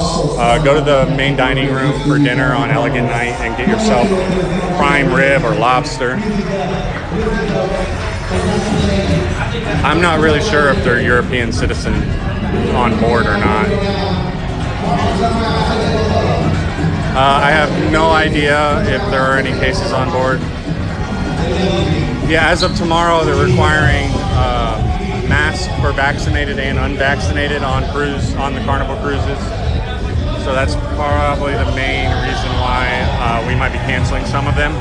Go to the main dining room for dinner on Elegant Night and get yourself prime rib or lobster. I'm not really sure if they're European citizen on board or not. I have no idea if there are any cases on board. Yeah, as of tomorrow, they're requiring masks for vaccinated and unvaccinated on the Carnival cruises. So that's probably the main reason why we might be canceling some of them.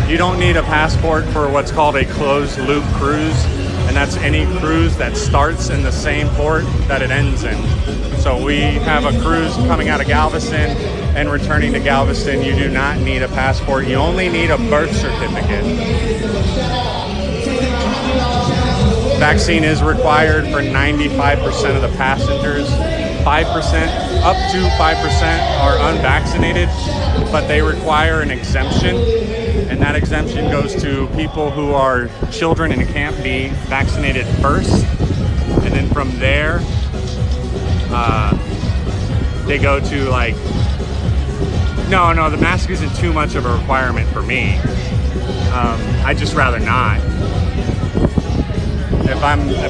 You don't need a passport for what's called a closed loop cruise, and that's any cruise that starts in the same port that it ends in. So we have a cruise coming out of Galveston and returning to Galveston. You do not need a passport. You only need a birth certificate. Vaccine is required for 95% of the passengers. 5%, up to 5% are unvaccinated, but they require an exemption. And that exemption goes to people who are children and can't be vaccinated first. And then from there, they go to like, no, the mask isn't too much of a requirement for me. I'd just rather not. If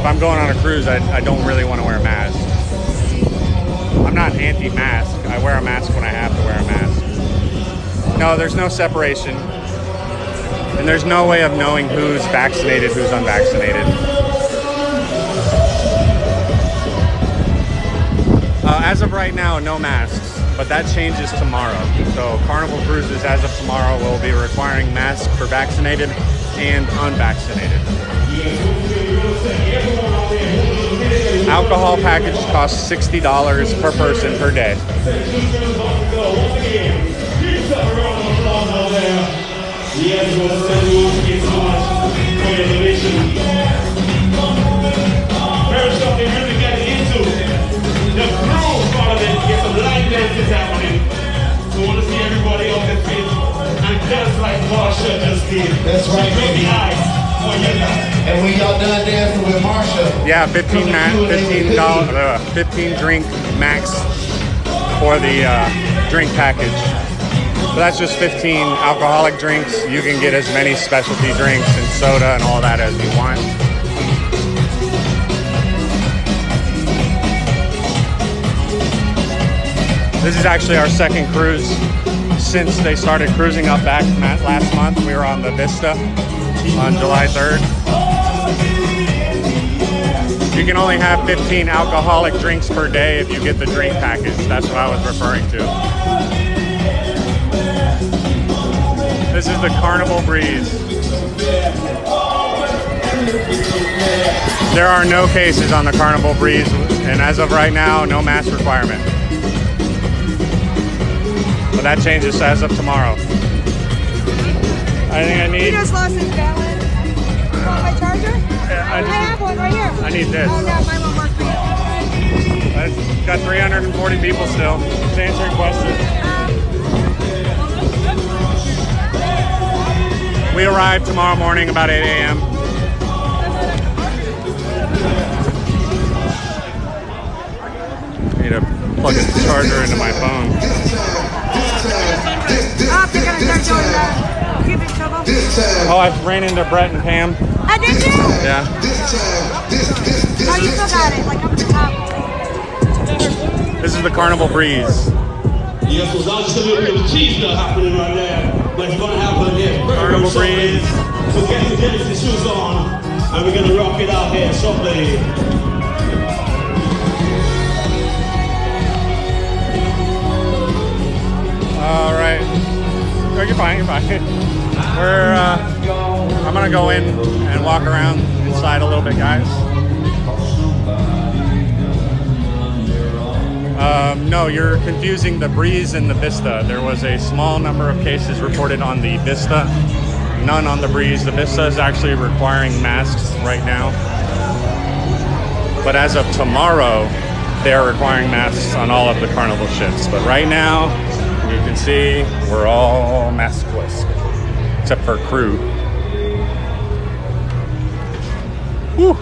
I'm going on a cruise, I don't really want to wear a mask. I'm not anti-mask. I wear a mask when I have to wear a mask. No, there's no separation. And there's no way of knowing who's vaccinated, who's unvaccinated. As of right now, no masks, but that changes tomorrow. So Carnival Cruises, as of tomorrow, will be requiring masks for vaccinated and unvaccinated. Alcohol package costs $60 per person per day. The groove part of it, get some line dances happening. So we want to see everybody on their feet and dance like Marsha just did. That's right, baby. And when y'all done dancing with Marsha, yeah, $15 drink max for the drink package. So that's just 15 alcoholic drinks. You can get as many specialty drinks and soda and all that as you want. This is actually our second cruise since they started cruising up back last month. We were on the Vista on July 3rd. You can only have 15 alcoholic drinks per day if you get the drink package. That's what I was referring to. This is the Carnival Breeze. There are no cases on the Carnival Breeze, and as of right now, no mask requirement. But that changes as of tomorrow. I think I need... He just lost his balance. You want my charger? Yeah, I have one right here. I need this. Oh, no, mine won't work for you. I've got 340 people still. Just answering questions. We arrive tomorrow morning about 8 a.m. I need to plug a charger into my phone. Oh, they're gonna start doing that. You in trouble? Oh, I ran into Brett and Pam. I did you? Yeah. Oh, you still got it, like up at the top. This is the Carnival Breeze. Yes, there's just a little bit of cheese stuff happening right there. But it's gonna happen here. Carnival Breeze. So get your Genesis shoes on, and we're gonna rock it out here shortly. All right. Oh, you're fine. You're fine. I'm gonna go in and walk around inside a little bit, guys. No, you're confusing the Breeze and the Vista. There was a small number of cases reported on the Vista, none on the Breeze. The Vista is actually requiring masks right now. But as of tomorrow, they are requiring masks on all of the Carnival ships. But right now, you can see we're all maskless, except for crew. Woo.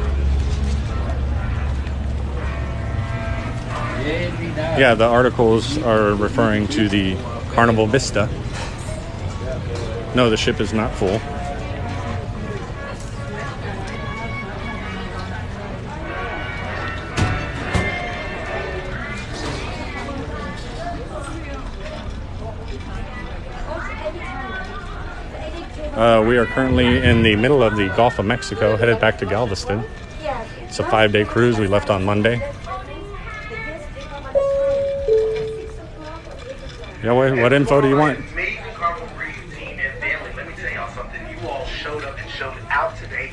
Yeah, the articles are referring to the Carnival Vista. No, the ship is not full. We are currently in the middle of the Gulf of Mexico, headed back to Galveston. It's a 5-day cruise. We left on Monday. Yeah, what info do you want? Amazing Carnival Breeze team and family. Let me tell y'all something. You all showed up and showed out today.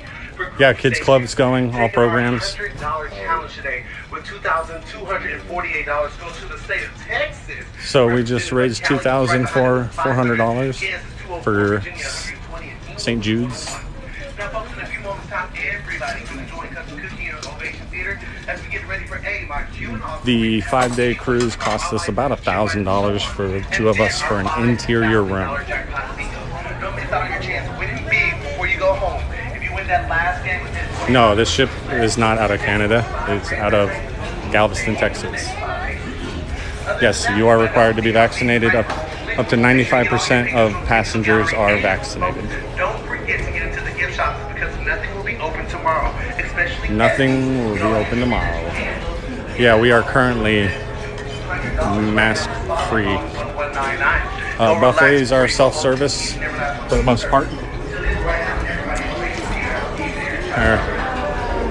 Yeah, kids club's going, all programs. $100 challenge today with $2,248 goes to the state of Texas. So we just raised $2,400 for St. Jude's. Now, folks, in a few moments' time, everybody's going to join Custom Cookie and Ovation Theater as we get ready for my June. The 5-day cruise cost us about $1,000 for the two of us for an interior room. Don't miss out on your chance of winning big before you go home. If you win that last game with this. No, this ship is not out of Canada. It's out of Galveston, Texas. Yes, you are required to be vaccinated. Up to 95% of passengers are vaccinated. Don't forget to get into the gift shops because nothing will be open tomorrow. Especially nothing will be open tomorrow. Yeah, we are currently mask free. Buffets are self-service for the most part.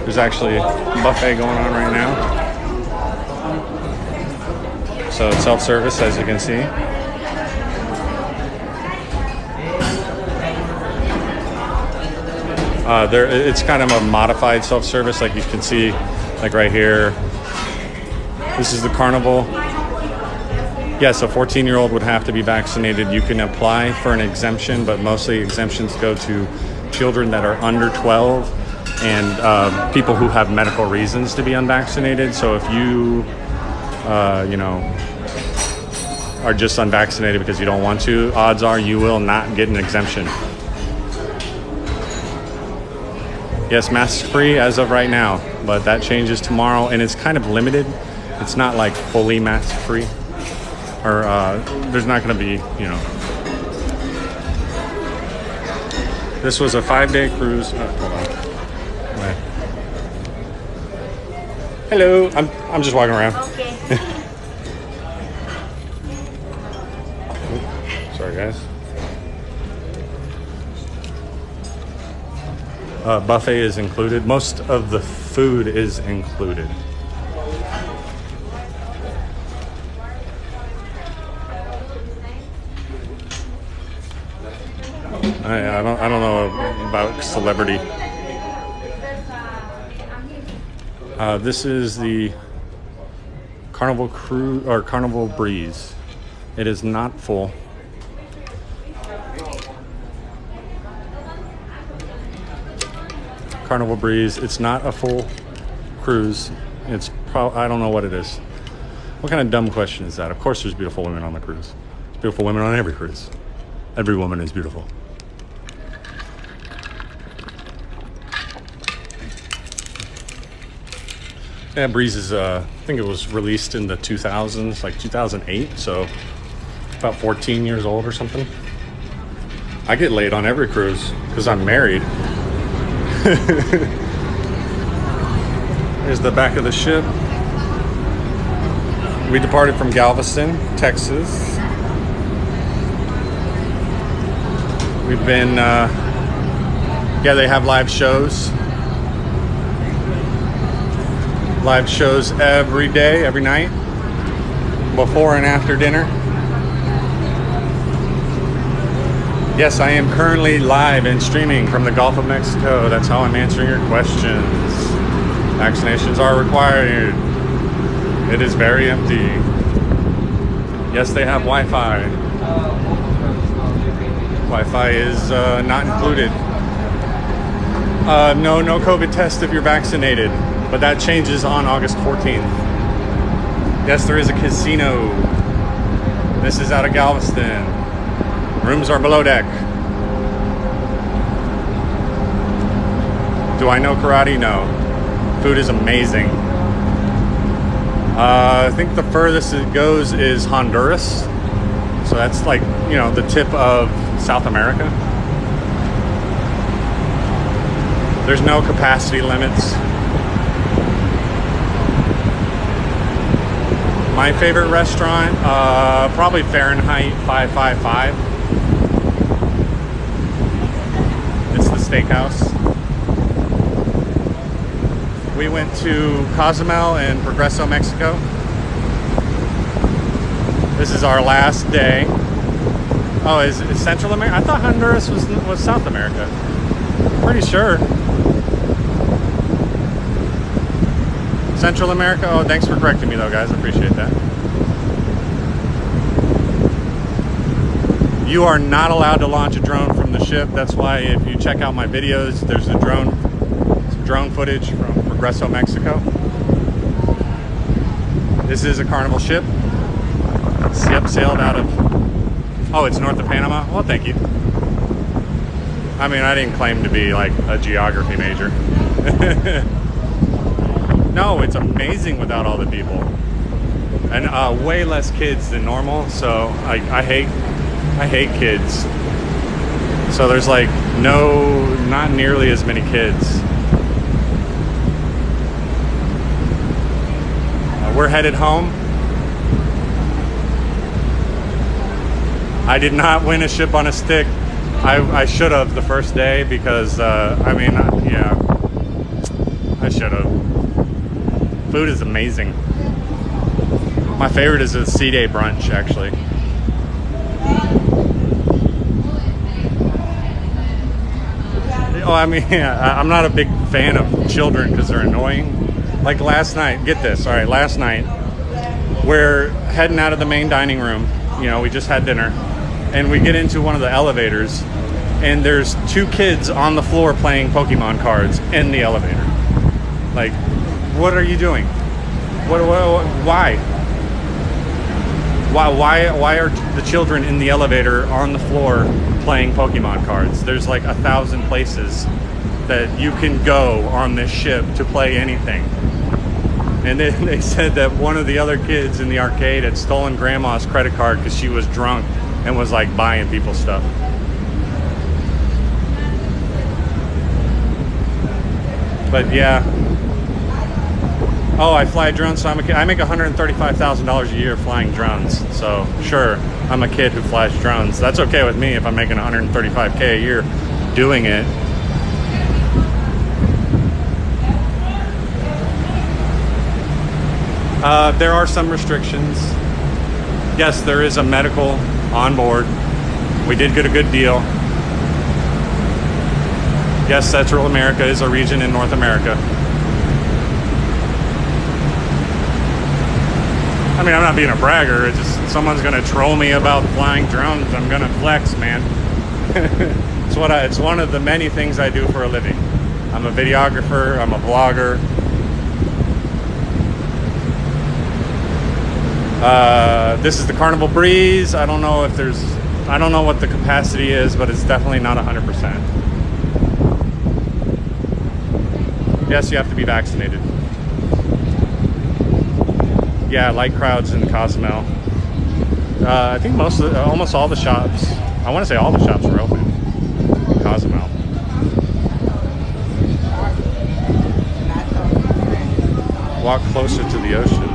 There's actually a buffet going on right now. So it's self-service, as you can see. It's kind of a modified self-service, like you can see, like right here. This is the Carnival. Yes, a 14-year-old would have to be vaccinated. You can apply for an exemption, but mostly exemptions go to children that are under 12 and people who have medical reasons to be unvaccinated. So if you, are just unvaccinated because you don't want to, odds are you will not get an exemption. Yes, mask free as of right now, but that changes tomorrow, and it's kind of limited. It's not like fully mask free, or there's not going to be, This was a 5-day cruise. Hold on. Right. Hello, I'm just walking around. Okay. Sorry, guys. Buffet is included. Most of the food is included. I don't know about celebrity. This is the Carnival Cruise or Carnival Breeze. It is not full. Carnival Breeze. It's not a full cruise. It's I don't know what it is. What kind of dumb question is that? Of course, there's beautiful women on the cruise. There's beautiful women on every cruise. Every woman is beautiful. Yeah, Breeze is, I think it was released in the 2000s, like 2008, so about 14 years old or something. I get laid on every cruise because I'm married. Here's the back of the ship. We departed from Galveston, Texas. We've been, they have live shows. Live shows every day, every night, before and after dinner. Yes, I am currently live and streaming from the Gulf of Mexico. That's how I'm answering your questions. Vaccinations are required. It is very empty. Yes, they have Wi-Fi. Wi-Fi is not included. No COVID test if you're vaccinated. But that changes on August 14th. Yes, there is a casino. This is out of Galveston. Rooms are below deck. Do I know karate? No. Food is amazing. I think the furthest it goes is Honduras. So that's like, the tip of South America. There's no capacity limits. My favorite restaurant, probably Fahrenheit 555. It's the steakhouse. We went to Cozumel in Progreso, Mexico. This is our last day. Oh, is it Central America? I thought Honduras was South America. Pretty sure. Central America? Oh, thanks for correcting me though, guys. I appreciate that. You are not allowed to launch a drone from the ship. That's why if you check out my videos, there's some drone footage from Progreso, Mexico. This is a Carnival ship. Yep, sailed out of... Oh, it's north of Panama? Well, thank you. I mean, I didn't claim to be like a geography major. No, it's amazing without all the people, and way less kids than normal. So I hate kids. So there's like not nearly as many kids. We're headed home. I did not win a ship on a stick. I should have the first day because, I mean, yeah, I should have. Food is amazing. My favorite is a C-Day brunch, actually. Oh, I mean, yeah, I'm not a big fan of children because they're annoying. Like last night, get this, all right, last night, we're heading out of the main dining room. You know, we just had dinner. And we get into one of the elevators, and there's 2 kids on the floor playing Pokemon cards in the elevator. Like, what are you doing? Why? Why are the children in the elevator on the floor playing Pokemon cards? There's like 1,000 places that you can go on this ship to play anything. And then they said that one of the other kids in the arcade had stolen grandma's credit card because she was drunk and was like buying people stuff. But yeah. Oh, I fly drones, so I make $135,000 a year flying drones. So sure, I'm a kid who flies drones. That's okay with me if I'm making $135K a year doing it. There are some restrictions. Yes, there is a medical on board. We did get a good deal. Yes, Central America is a region in North America. I mean, I'm not being a bragger. It's just someone's gonna troll me about flying drones. I'm gonna flex, man. It's one of the many things I do for a living. I'm a videographer. I'm a vlogger. This is the Carnival Breeze. I don't know what the capacity is, but it's definitely not 100%. Yes, you have to be vaccinated. Yeah, light crowds in Cozumel. I think almost all the shops, I want to say all the shops are open in Cozumel. Walk closer to the ocean.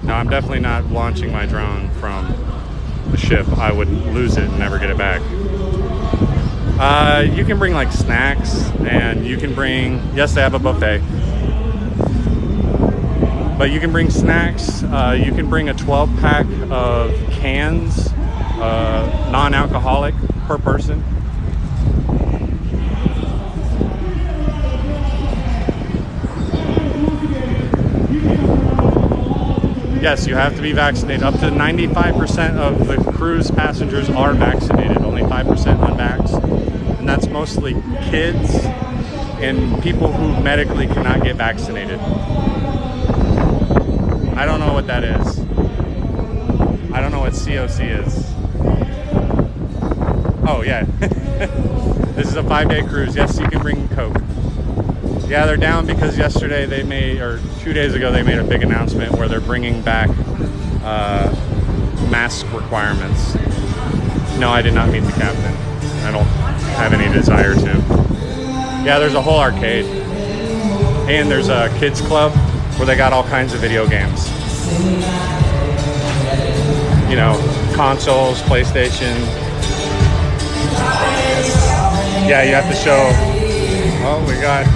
I'm definitely not launching my drone from the ship. I would lose it and never get it back. You can bring like snacks, and you can bring, yes, they have a buffet, but you can bring snacks. You can bring a 12-pack of cans, non-alcoholic per person. Yes, you have to be vaccinated. Up to 95% of the cruise passengers are vaccinated, only 5% unvaxxed. And that's mostly kids and people who medically cannot get vaccinated. I don't know what that is. I don't know what COC is. Oh, yeah. This is a 5-day cruise. Yes, you can bring Coke. Yeah, they're down because yesterday they made, or 2 days ago, they made a big announcement where they're bringing back mask requirements. No, I did not meet the captain. I don't have any desire to. Yeah, there's a whole arcade. And there's a kids club where they got all kinds of video games. You know, consoles, PlayStation. Yeah, you have to show. Oh, we got.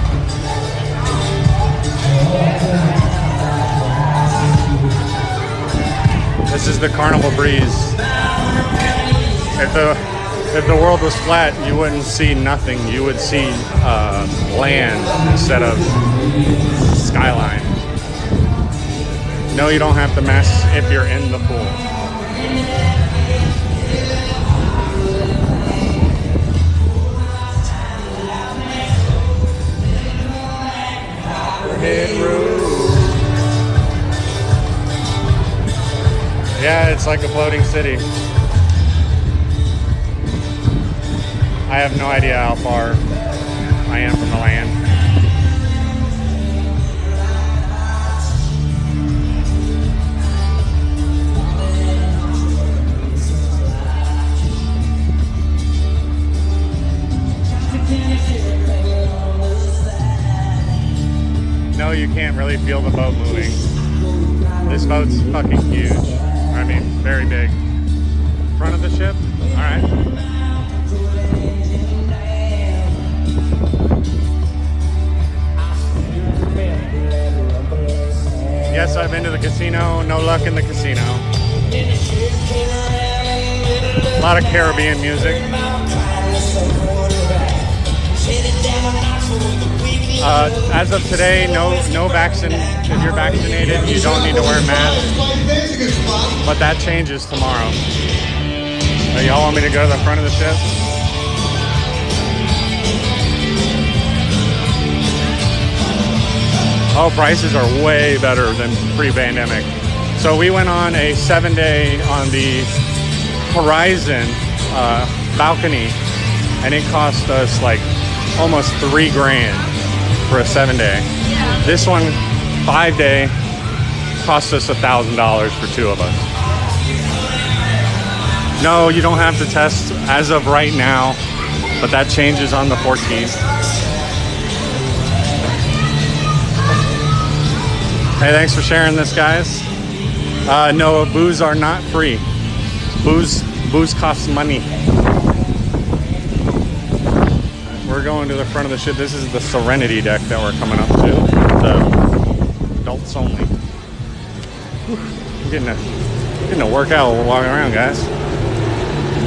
This is the Carnival Breeze. If the world was flat, you wouldn't see nothing. You would see land instead of skyline. No, you don't have to mask if you're in the pool. Yeah, it's like a floating city. I have no idea how far I am from the land. No, you can't really feel the boat moving. This boat's fucking huge. I mean, very big. Front of the ship? Alright. Yes, I've been to the casino. No luck in the casino. A lot of Caribbean music. As of today, no vaccine. If you're vaccinated, you don't need to wear a mask. But that changes tomorrow. Y'all want me to go to the front of the ship? Oh, prices are way better than pre-pandemic. So we went on a 7-day on the Horizon balcony, and it cost us like almost $3 grand for a 7-day. Yeah. This one, 5-day, cost us $1,000 for 2 of us. No, you don't have to test as of right now, but that changes on the 14th. Hey, thanks for sharing this, guys. No, booze are not free. Booze costs money. We're going to the front of the ship. This is the Serenity deck that we're coming up to. The adults only. Whew. I'm getting a workout while we're walking around, guys.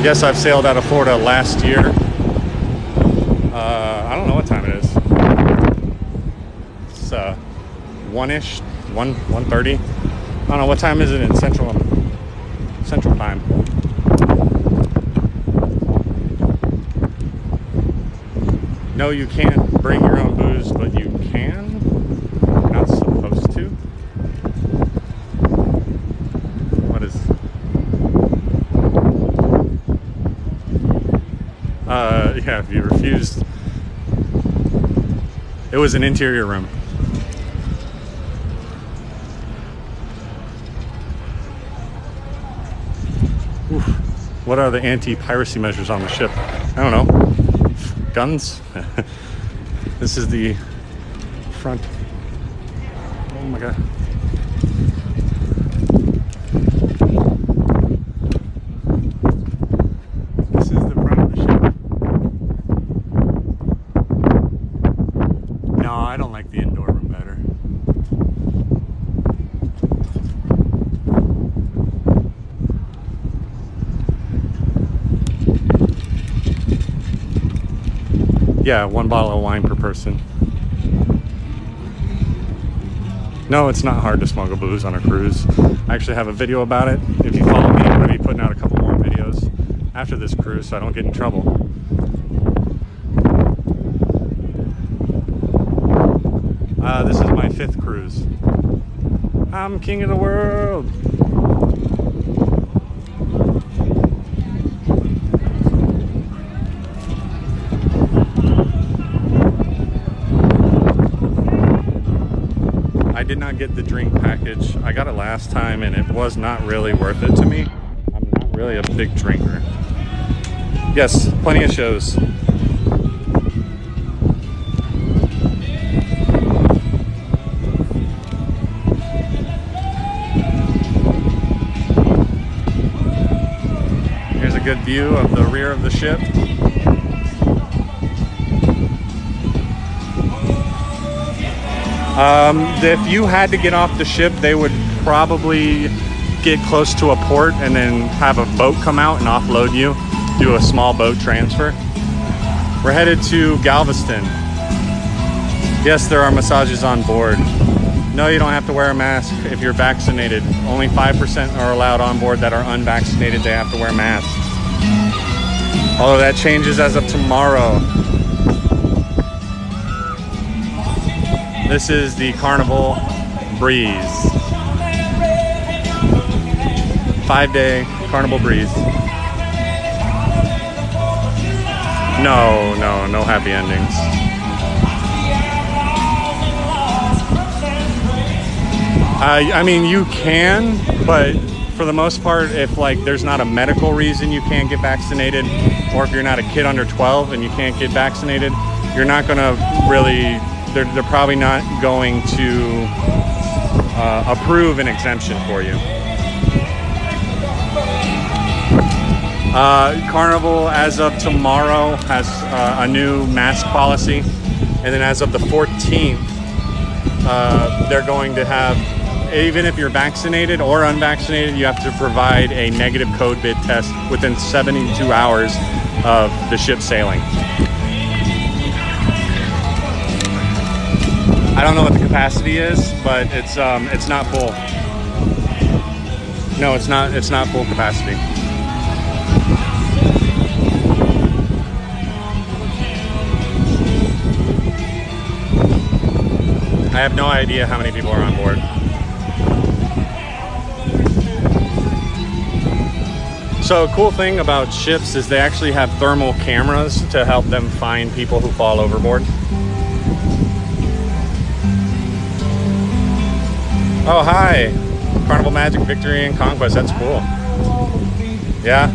Yes, I've sailed out of Florida last year. I don't know what time it is. It's 1-ish, 1:30. I don't know, what time is it in Central Time? No, you can't bring your own booze, but you can. You're not supposed to. What is... yeah, if you refused. It was an interior room. Oof. What are the anti-piracy measures on the ship? I don't know. Guns? This is the front. Oh my god. This is the front of the ship. No, I don't like the indoor room better. Yeah, 1 bottle of wine per person. No, it's not hard to smuggle booze on a cruise. I actually have a video about it. If you follow me, I'm going to be putting out a couple more videos after this cruise so I don't get in trouble. This is my 5th cruise. I'm king of the world. I did not get the drink package. I got it last time and it was not really worth it to me. I'm not really a big drinker. Yes, plenty of shows. Here's a good view of the rear of the ship. If you had to get off the ship, they would probably get close to a port and then have a boat come out and offload you, do a small boat transfer. We're headed to Galveston. Yes, there are massages on board. No, you don't have to wear a mask if you're vaccinated. Only 5% are allowed on board that are unvaccinated. They have to wear masks. Although that changes as of tomorrow. This is the Carnival Breeze. 5-day Carnival Breeze. No happy endings. I mean, you can, but for the most part, if like there's not a medical reason you can't get vaccinated, or if you're not a kid under 12 and you can't get vaccinated, you're not gonna really, they're probably not going to approve an exemption for you. Carnival, as of tomorrow, has a new mask policy, and then as of the 14th, they're going to have, even if you're vaccinated or unvaccinated, you have to provide a negative COVID test within 72 hours of the ship sailing. I don't know what the capacity is, but it's not full. No, it's not full capacity. I have no idea how many people are on board. So a cool thing about ships is they actually have thermal cameras to help them find people who fall overboard. Oh, hi. Carnival Magic, Victory, and Conquest. That's cool. Yeah.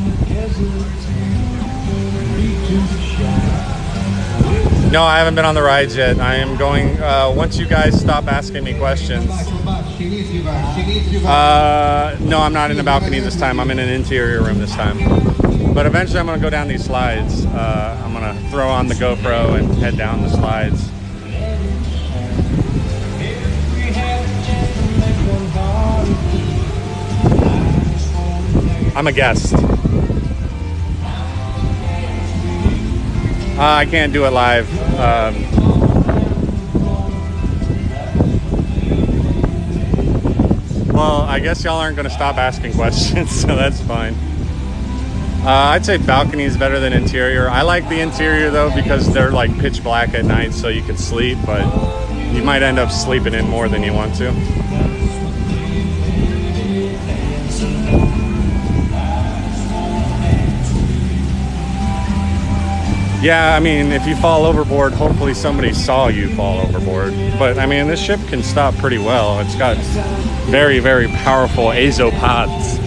No, I haven't been on the rides yet. I am going, once you guys stop asking me questions. No, I'm not in the balcony this time. I'm in an interior room this time. But eventually I'm going to go down these slides. I'm going to throw on the GoPro and head down the slides. I'm a guest. I can't do it live. Well, I guess y'all aren't going to stop asking questions, so that's fine. I'd say balcony is better than interior. I like the interior though because they're like pitch black at night, so you can sleep, but you might end up sleeping in more than you want to. Yeah, I mean, if you fall overboard, hopefully somebody saw you fall overboard. But I mean, this ship can stop pretty well. It's got very, very powerful azopods.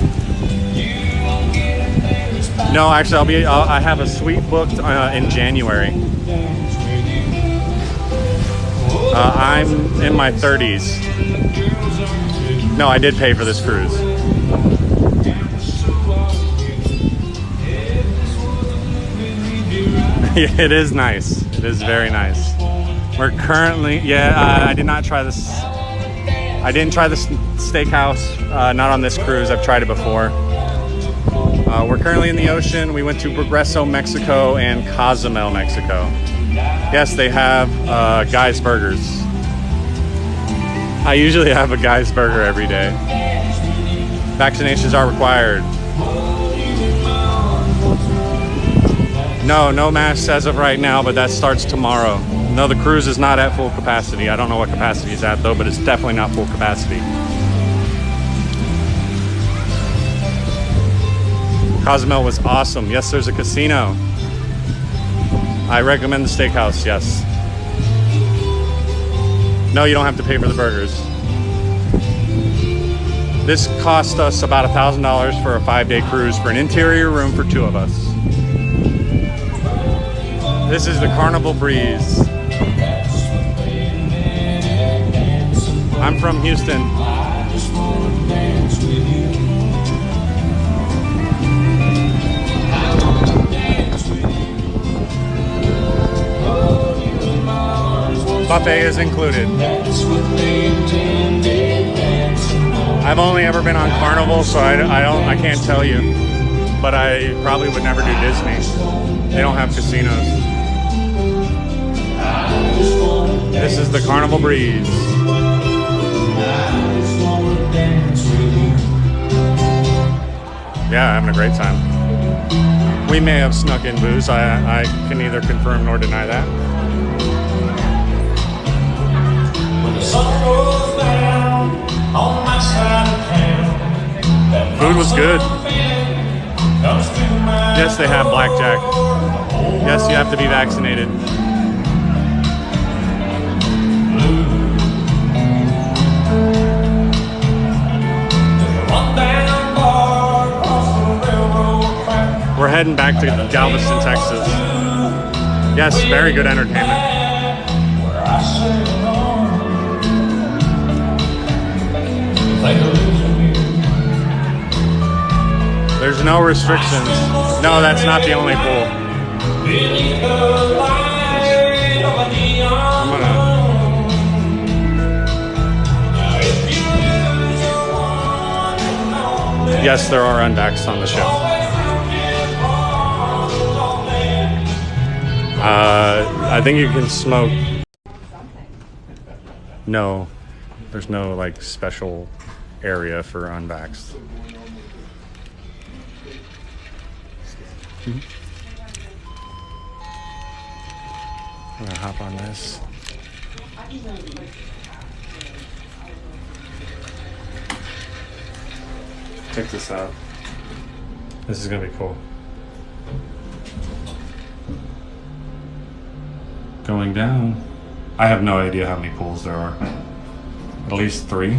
No, actually, I have a suite booked in January. I'm in my 30s. No, I did pay for this cruise. It is nice. It is very nice. We're currently, I did not try this. I didn't try this steakhouse, not on this cruise. I've tried it before. We're currently in the ocean. We went to Progreso, Mexico and Cozumel, Mexico. Yes, they have Guy's Burgers. I usually have a Guy's Burger every day. Vaccinations are required. No masks as of right now, but that starts tomorrow. No, the cruise is not at full capacity. I don't know what capacity it's at though, but it's definitely not full capacity. Cozumel was awesome. Yes, there's a casino. I recommend the steakhouse, yes. No, you don't have to pay for the burgers. This cost us about $1,000 for a 5-day cruise for an interior room for 2 of us. This is the Carnival Breeze. I'm from Houston. Buffet is included. I've only ever been on Carnival, so I can't tell you. But I probably would never do Disney. They don't have casinos. This is the Carnival Breeze. Yeah, having a great time. We may have snuck in booze. I can neither confirm nor deny that. Food was good. Yes, they have blackjack. Yes, you have to be vaccinated. We're heading back to Galveston, Texas. Yes, very good entertainment. There's no restrictions. No, that's not the only pool. I'm gonna... Yes, there are unvaxxed on the show. I think you can smoke. No, there's no like special area for unvaxxed. I'm gonna hop on this. Check this out. This is gonna be cool. Going down. I have no idea how many pools there are. At least 3.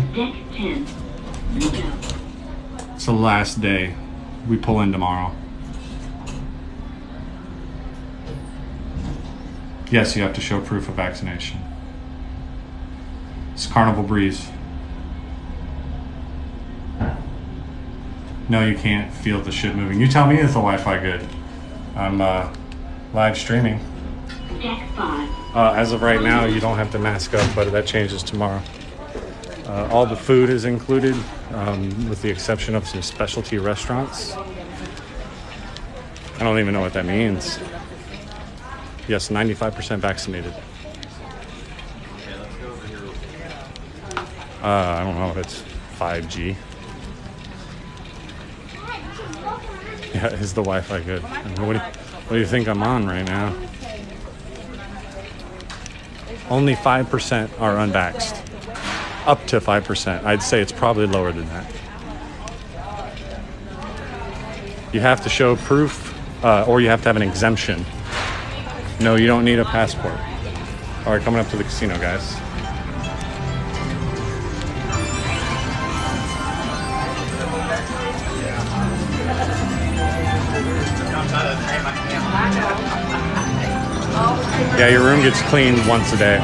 It's the last day. We pull in tomorrow. Yes, you have to show proof of vaccination. It's Carnival Breeze. No, you can't feel the shit moving. You tell me if the Wi-Fi good. I'm live streaming. As of right now, you don't have to mask up, but that changes tomorrow. All the food is included, with the exception of some specialty restaurants. I don't even know what that means. Yes, 95% vaccinated. I don't know if it's 5G. Yeah, is the Wi-Fi good? What do you think I'm on right now? Only 5% are unvaxxed. Up to 5%. I'd say it's probably lower than that. You have to show proof, or you have to have an exemption. No, you don't need a passport. All right, coming up to the casino, guys. Yeah, your room gets cleaned once a day.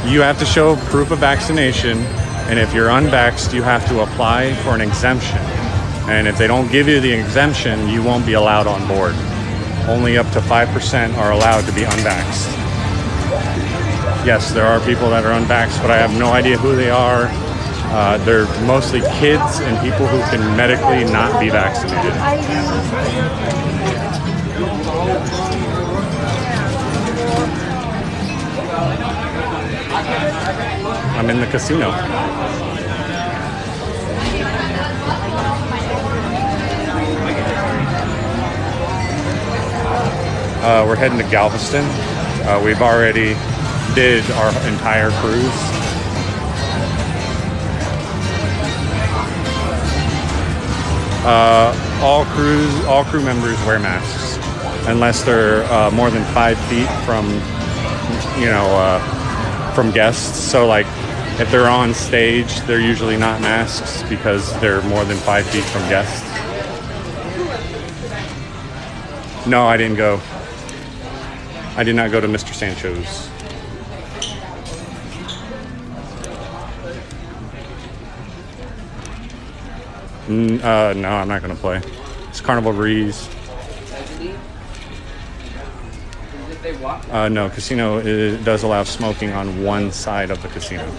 You have to show proof of vaccination, and if you're unvaxxed, you have to apply for an exemption. And if they don't give you the exemption, you won't be allowed on board. Only up to 5% are allowed to be unvaxxed. Yes, there are people that are unvaxxed, but I have no idea who they are. They're mostly kids and people who can medically not be vaccinated. I'm in the casino. We're heading to Galveston. We've already did our entire cruise. All crew members wear masks unless they're more than 5 feet from, from guests. So like if they're on stage, they're usually not masks because they're more than 5 feet from guests. No, I didn't go. I did not go to Mr. Sancho's. No, I'm not going to play. It's Carnival Breeze. No, casino does allow smoking on one side of the casino.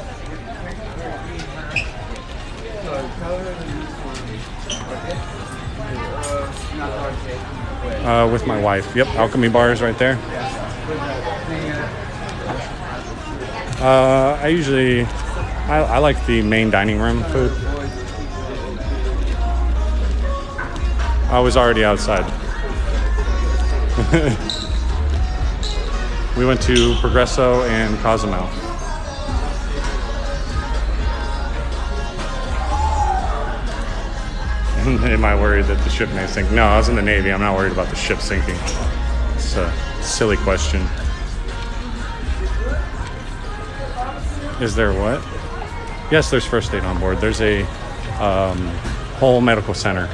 With my wife. Yep, Alchemy Bar is right there. I like the main dining room food. I was already outside. We went to Progresso and Cozumel. Am I worried that the ship may sink? No, I was in the Navy. I'm not worried about the ship sinking. It's a silly question. Is there what? Yes, there's first aid on board. There's a whole medical center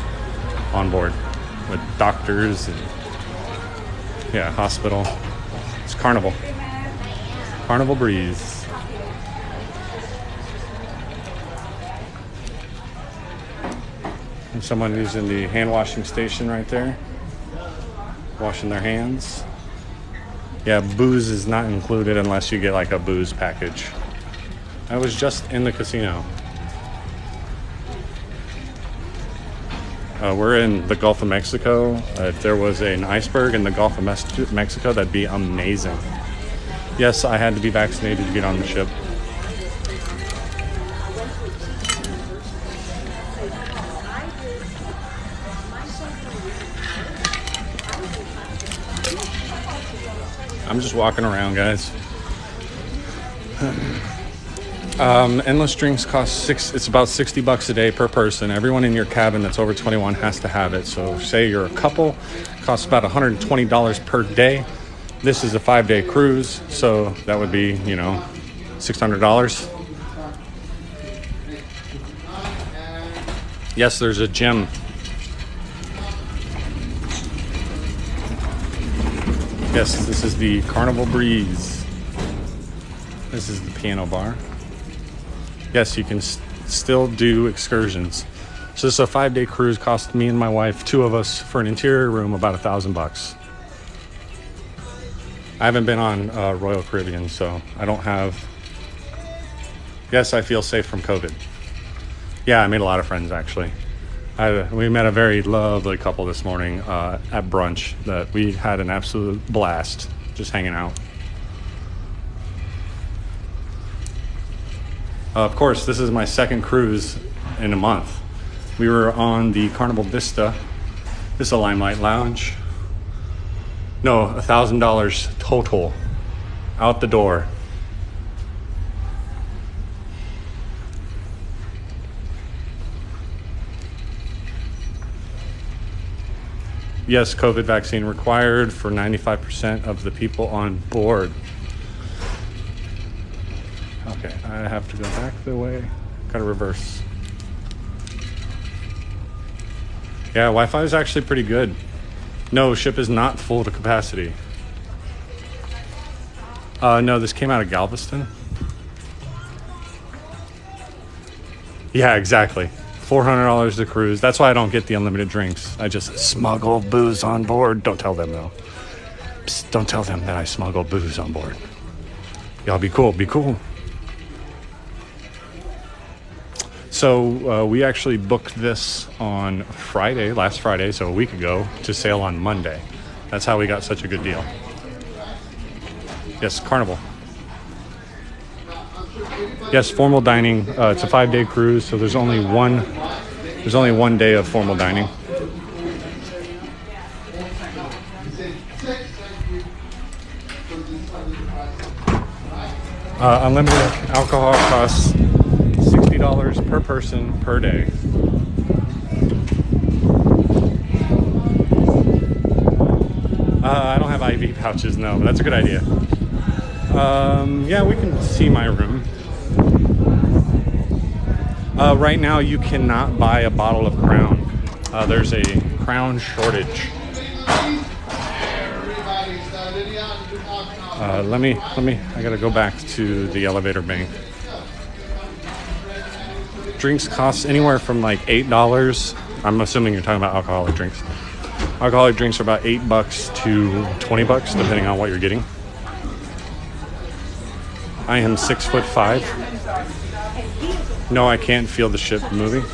on board with doctors and hospital. It's Carnival Breeze. Someone using the hand washing station right there, washing their hands. Yeah, booze is not included unless you get like a booze package. I was just in the casino. We're in the Gulf of Mexico. If there was an iceberg in the Gulf of Mexico, that'd be amazing. Yes, I had to be vaccinated to get on the ship. I'm just walking around, guys. Endless drinks cost it's about $60 a day per person. Everyone in your cabin that's over 21 has to have it. So say you're a couple, it costs about $120 per day. This is a 5-day cruise, so that would be, you know, $600. Yes, there's a gym. Yes, this is the Carnival Breeze. This is the piano bar. Yes, you can still do excursions. So this is a 5-day cruise, cost me and my wife, 2 of us, for an interior room, about $1,000. I haven't been on Royal Caribbean, so I don't have... Yes, I feel safe from COVID. Yeah, I made a lot of friends, actually. We met a very lovely couple this morning at brunch that we had an absolute blast just hanging out. Of course, this is my second cruise in a month. We were on the Carnival Vista. This is a Limelight Lounge. No, $1,000 total out the door. Yes, COVID vaccine required for 95% of the people on board. Okay, I have to go back the way. Gotta reverse. Yeah, Wi-Fi is actually pretty good. No, ship is not full to capacity. No, this came out of Galveston. Yeah, exactly. $400 to cruise. That's why I don't get the unlimited drinks. I just smuggle booze on board. Don't tell them, though. Psst, don't tell them that I smuggle booze on board. Y'all be cool. Be cool. So we actually booked this on Friday, last Friday, so a week ago, to sail on Monday. That's how we got such a good deal. Yes, Carnival. Yes, formal dining. It's a 5-day cruise, so there's only one day of formal dining. Unlimited alcohol costs $60 per person per day. I don't have IV pouches, no, but that's a good idea. Yeah, we can see my room. Right now, you cannot buy a bottle of Crown. There's a Crown shortage. I gotta go back to the elevator bank. Drinks cost anywhere from like $8. I'm assuming you're talking about alcoholic drinks. Alcoholic drinks are about $8 to $20, depending on what you're getting. I am 6'5". No, I can't feel the ship moving.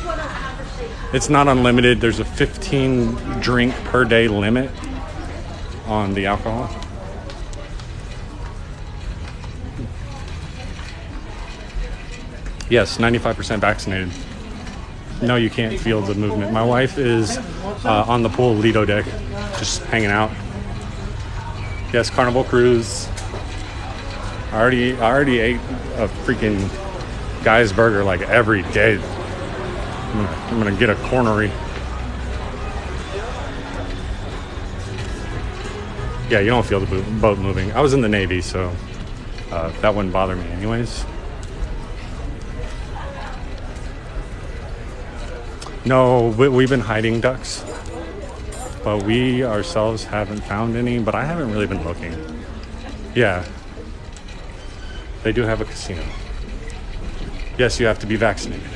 It's not unlimited. There's a 15 drink per day limit on the alcohol. Yes, 95% vaccinated. No, you can't feel the movement. My wife is on the pool Lido deck, just hanging out. Yes, Carnival Cruise. I already ate a freaking Guy's Burger like every day. I'm gonna get a cornery. Yeah, you don't feel the boat moving. I was in the Navy, so that wouldn't bother me anyways. No, we've been hiding ducks, but we ourselves haven't found any, but I haven't really been looking. Yeah, they do have a casino. Yes, you have to be vaccinated.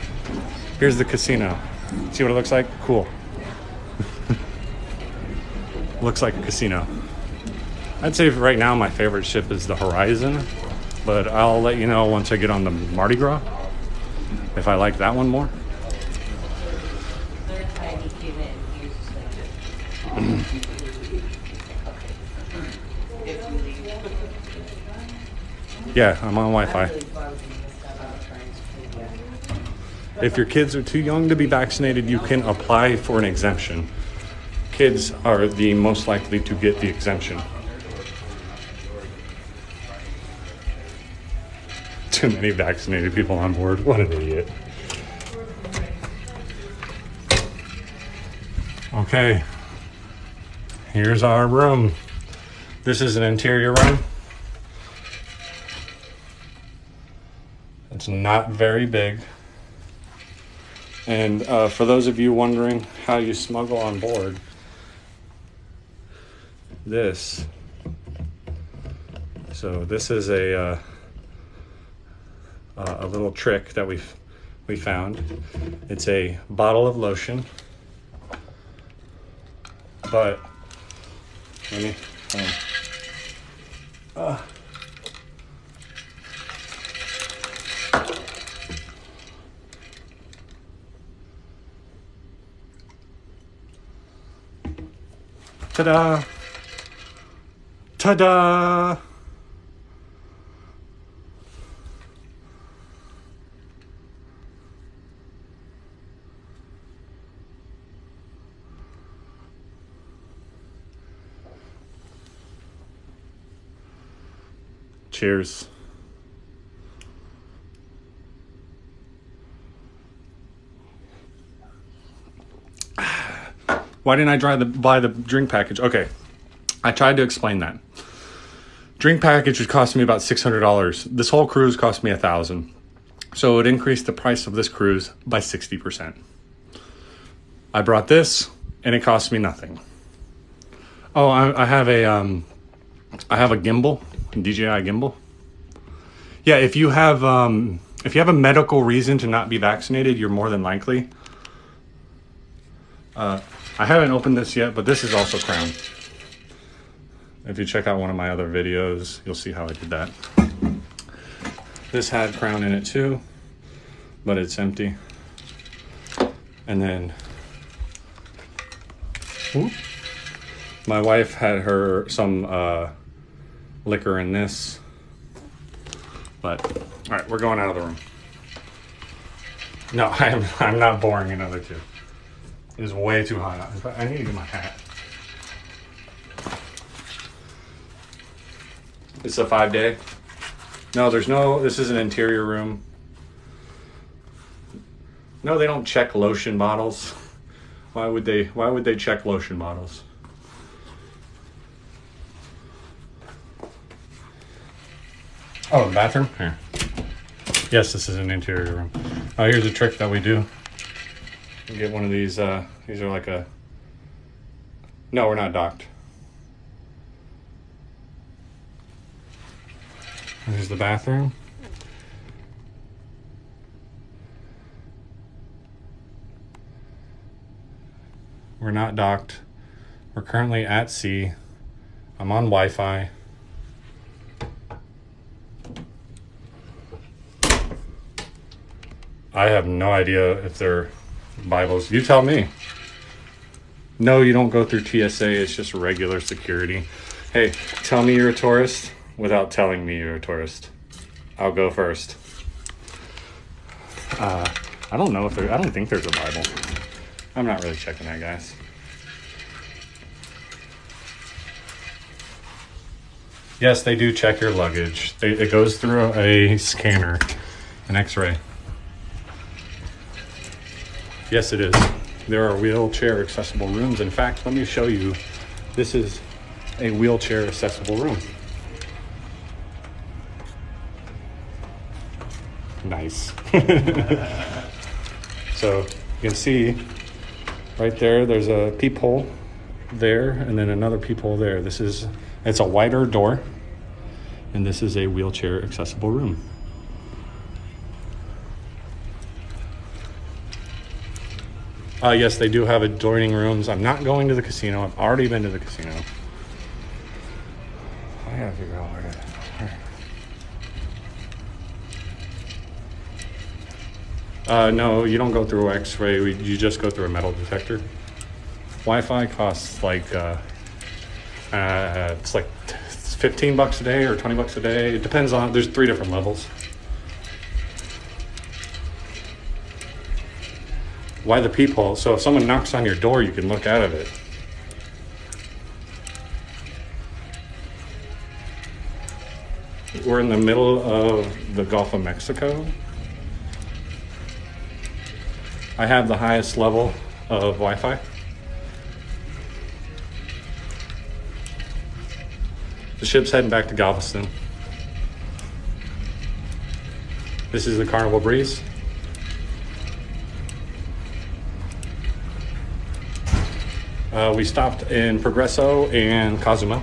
Here's the casino. See what it looks like? Cool. Looks like a casino. I'd say right now my favorite ship is the Horizon, but I'll let you know once I get on the Mardi Gras if I like that one more. Yeah, I'm on Wi-Fi. If your kids are too young to be vaccinated, you can apply for an exemption. Kids are the most likely to get the exemption. Too many vaccinated people on board. What an idiot. Okay. Here's our room. This is an interior room. It's not very big. And for those of you wondering how you smuggle on board, this is a little trick that we found. It's a bottle of lotion, but let me ta-da! Ta-da! Cheers. Why didn't I buy the drink package? Okay, I tried to explain that. Drink package would cost me about $600. This whole cruise cost me $1,000. So it increased the price of this cruise by 60%. I brought this and it cost me nothing. Oh, I have a gimbal, a DJI gimbal. Yeah, if you have a medical reason to not be vaccinated, you're more than likely. I haven't opened this yet, but this is also Crown. If you check out one of my other videos, you'll see how I did that. This had Crown in it too, but it's empty. And then, my wife had some liquor in this. But, all right, we're going out of the room. No, I'm not boring another two. It is way too hot. I need to get my hat. It's a 5-day. No, this is an interior room. No, they don't check lotion bottles. Why would they check lotion bottles? Oh, the bathroom? Here. Yes, this is an interior room. Oh, here's a trick that we do. You get one of these are like a... No, we're not docked. Here's the bathroom. We're not docked. We're currently at sea. I'm on Wi-Fi. I have no idea if they're Bibles. You tell me. No, you don't go through TSA. It's just regular security. Hey, tell me you're a tourist without telling me you're a tourist. I'll go first. I don't think there's a Bible. I'm not really checking that, guys. Yes, they do check your luggage. It goes through a scanner, an X-ray. Yes, it is. There are wheelchair accessible rooms. In fact, let me show you. This is a wheelchair accessible room. Nice. So you can see right there's a peephole there and then another peephole there. It's a wider door and this is a wheelchair accessible room. Yes, they do have adjoining rooms. I'm not going to the casino. I've already been to the casino. I gotta figure out where. No, you don't go through X-ray. You just go through a metal detector. Wi-Fi costs like it's like $15 a day or $20 a day. It depends on. There's 3 different levels. Why the peephole? So if someone knocks on your door, you can look out of it. We're in the middle of the Gulf of Mexico. I have the highest level of Wi-Fi. The ship's heading back to Galveston. This is the Carnival Breeze. We stopped in Progreso and Cozumel.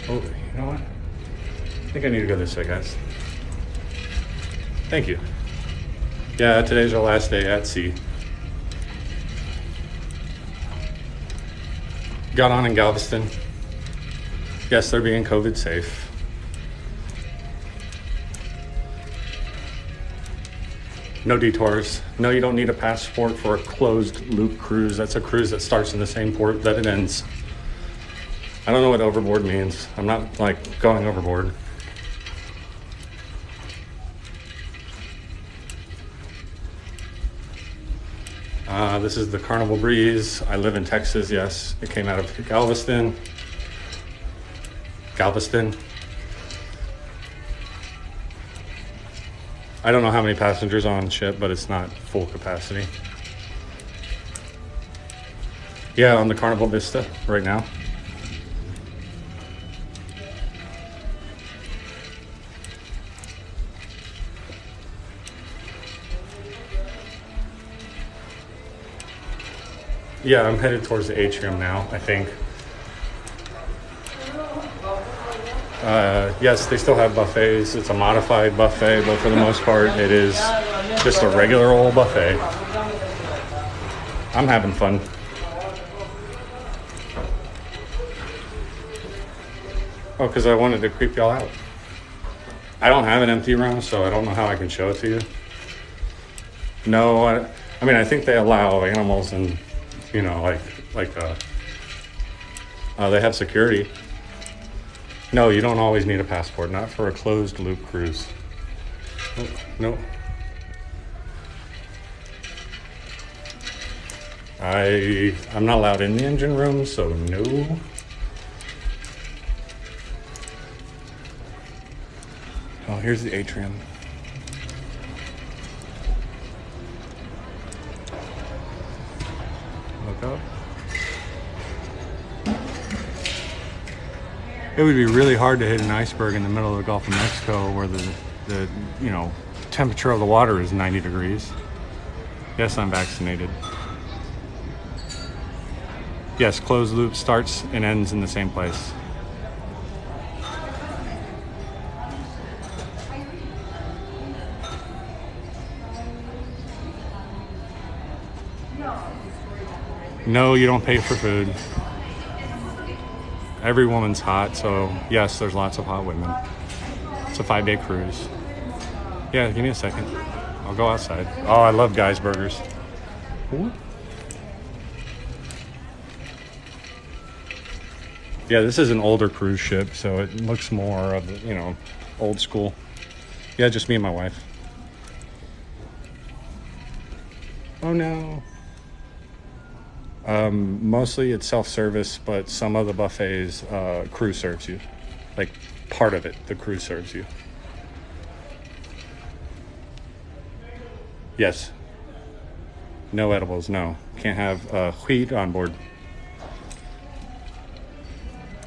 Oh, you know what? I think I need to go this way, guys. Thank you. Yeah, today's our last day at sea. Got on in Galveston. Yes, they're being COVID safe. No detours. No, you don't need a passport for a closed loop cruise. That's a cruise that starts in the same port that it ends. I don't know what overboard means. I'm not like going overboard. This is the Carnival Breeze. I live in Texas, yes. It came out of Galveston. I don't know how many passengers on ship, but it's not full capacity. Yeah, on the Carnival Vista right now. Yeah, I'm headed towards the atrium now, I think. Yes, they still have buffets. It's a modified buffet, but for the most part, it is just a regular old buffet. I'm having fun. Oh, because I wanted to creep y'all out. I don't have an empty room, so I don't know how I can show it to you. No, I mean, I think they allow animals and, you know, they have security. No, you don't always need a passport, not for a closed loop cruise. Oh, no. I'm not allowed in the engine room, so no. Oh, here's the atrium. Look up. It would be really hard to hit an iceberg in the middle of the Gulf of Mexico where the temperature of the water is 90 degrees. Yes, I'm vaccinated. Yes, closed loop starts and ends in the same place. No, you don't pay for food. Every woman's hot, so yes, there's lots of hot women. It's a 5-day cruise. Yeah, give me a second. I'll go outside. Oh, I love Guy's Burgers. Ooh. Yeah, this is an older cruise ship, so it looks more of, old school. Yeah, just me and my wife. Oh no. Mostly it's self-service, but some of the buffets, crew serves you. Like part of it, the crew serves you. Yes. No edibles, no. Can't have wheat on board.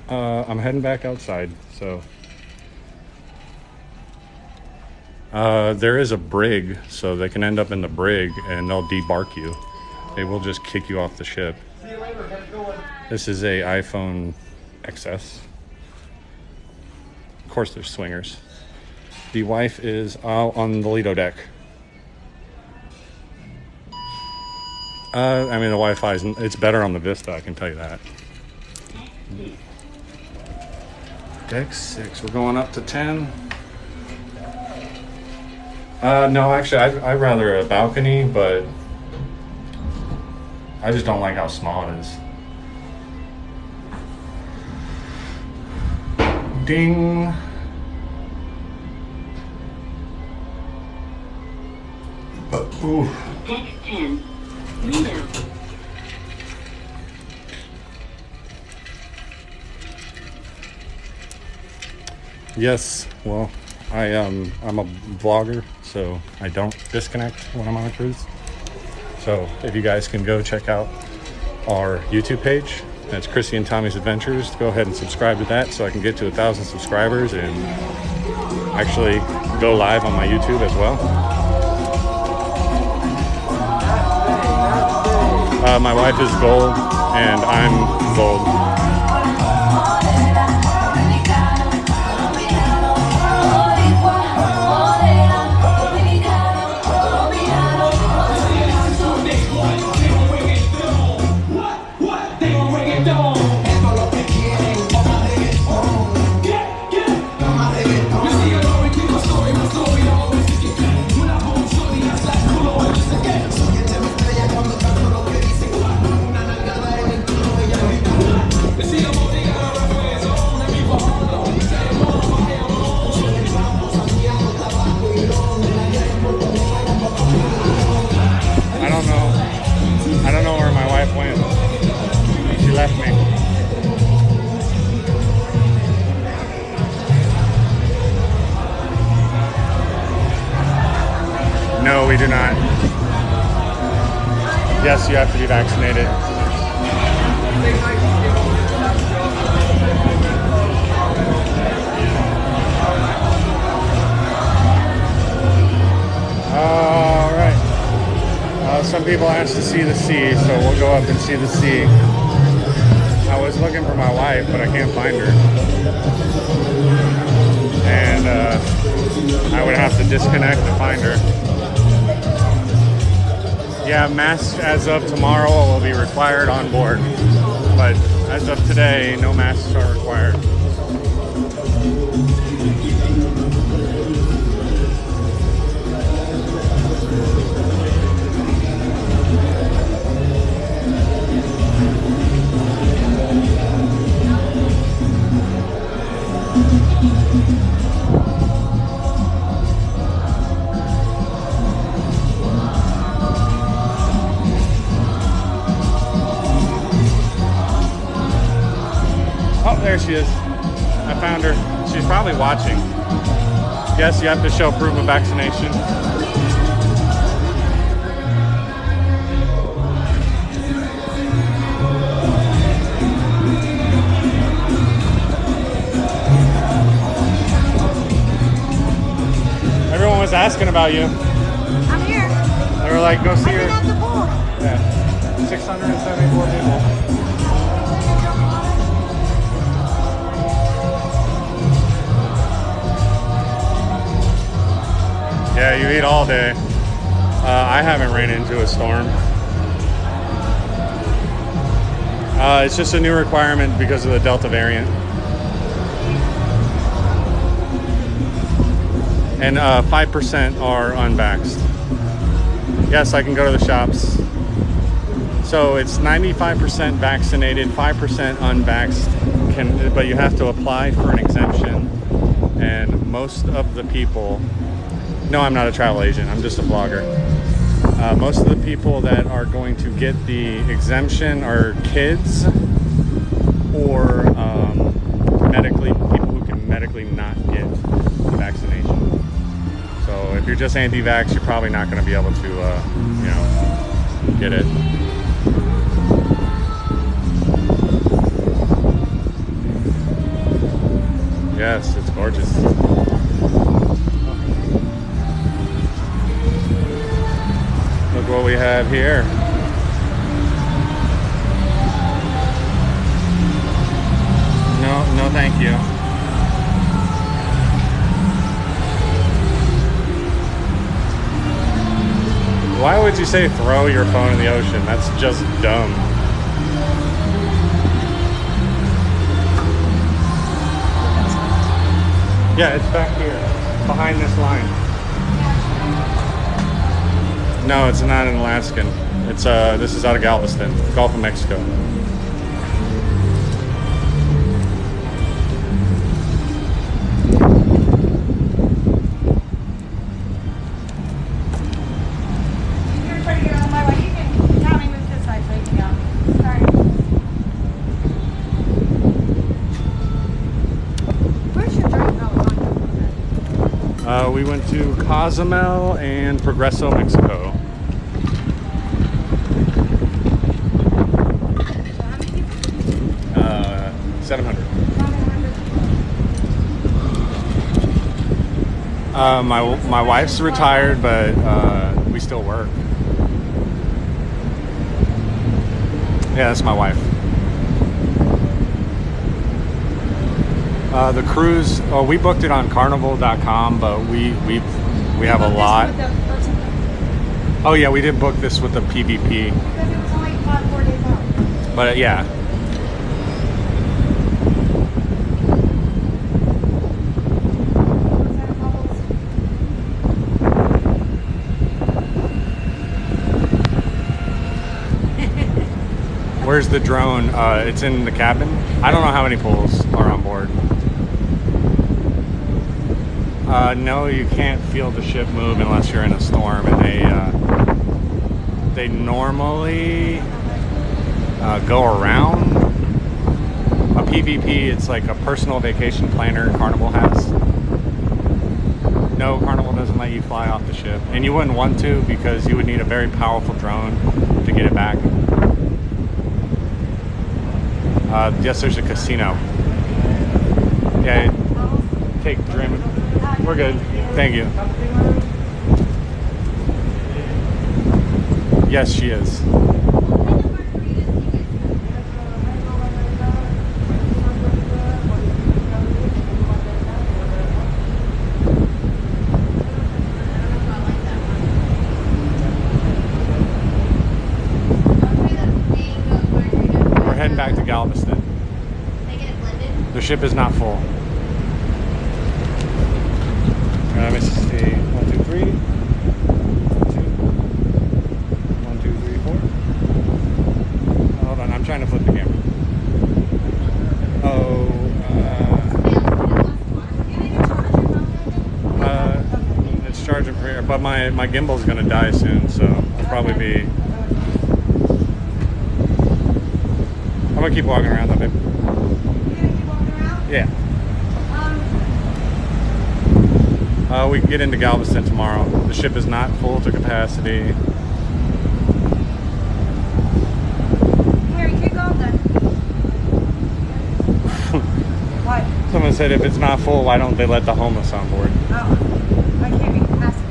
I'm heading back outside, so. There is a brig, so they can end up in the brig and they'll debark you. They will just kick you off the ship. See you later. Have a good one. This is a iPhone XS. Of course, there's swingers. The wife is on the Lido deck. I mean, the Wi-Fi it's better on the Vista, I can tell you that. Deck 6, we're going up to 10. No, actually, I'd rather a balcony, but I just don't like how small it is. Ding. Ooh. Deck 10, Reno. Yes, well, I'm a vlogger, so I don't disconnect when I'm on a cruise. So if you guys can go check out our YouTube page, that's Chrissy and Tommy's Adventures. Go ahead and subscribe to that so I can get to 1,000 subscribers and actually go live on my YouTube as well. My wife is gold and I'm gold. I don't know where my wife went. She left me. No, we do not. Yes, you have to be vaccinated. All right. Some people asked to see the sea, so we'll go up and see the sea. I was looking for my wife, but I can't find her. And I would have to disconnect to find her. Yeah, masks as of tomorrow will be required on board. But as of today, no masks are required. Oh, there she is. I found her. She's probably watching. Yes, you have to show proof of vaccination. Everyone was asking about you. I'm here. They were like, go see her. I've been at the pool. Yeah. 674 people. Yeah, you eat all day. I haven't ran into a storm. It's just a new requirement because of the Delta variant. And 5% are unvaxxed. Yes, I can go to the shops. So it's 95% vaccinated, 5% unvaxxed, but you have to apply for an exemption. And most of the people, no, I'm not a travel agent, I'm just a vlogger. Most of the people that are going to get the exemption are kids or people who can medically not get vaccination. So if you're just anti-vax, you're probably not going to be able to, get it. Yes, it's gorgeous. Look what we have here. No, thank you. Why would you say throw your phone in the ocean? That's just dumb. Yeah, it's back here, behind this line. No, it's not an Alaskan. It's this is out of Galveston, Gulf of Mexico. We went to Cozumel and Progreso, Mexico. $700. My wife's retired, but we still work. Yeah, that's my wife. The cruise, we booked it on carnival.com, but we have a lot. Oh yeah, we did book this with the PVP. Because it was only 4 days out. But yeah. Where's the drone? It's in the cabin. I don't know how many poles are on board. No, you can't feel the ship move unless you're in a storm, and they normally go around. A PVP, it's like a personal vacation planner Carnival has. No, Carnival doesn't let you fly off the ship, and you wouldn't want to because you would need a very powerful drone to get it back. Yes, there's a casino. Yeah, take Dream. We're good. Thank you. Yes, she is. We're heading back to Galveston. The ship is not full. Let me see. 1, 2, 3. 1, 2, 3, 4. Hold on, I'm trying to flip the camera. Oh, it's charging for here, but my gimbal's gonna die soon, so I'll probably be. I'm gonna keep walking around though, babe. Yeah. We can get into Galveston tomorrow. The ship is not full to capacity. Here, you keep going then. What? Someone said if it's not full, why don't they let the homeless on board? Oh, I can't be capacity.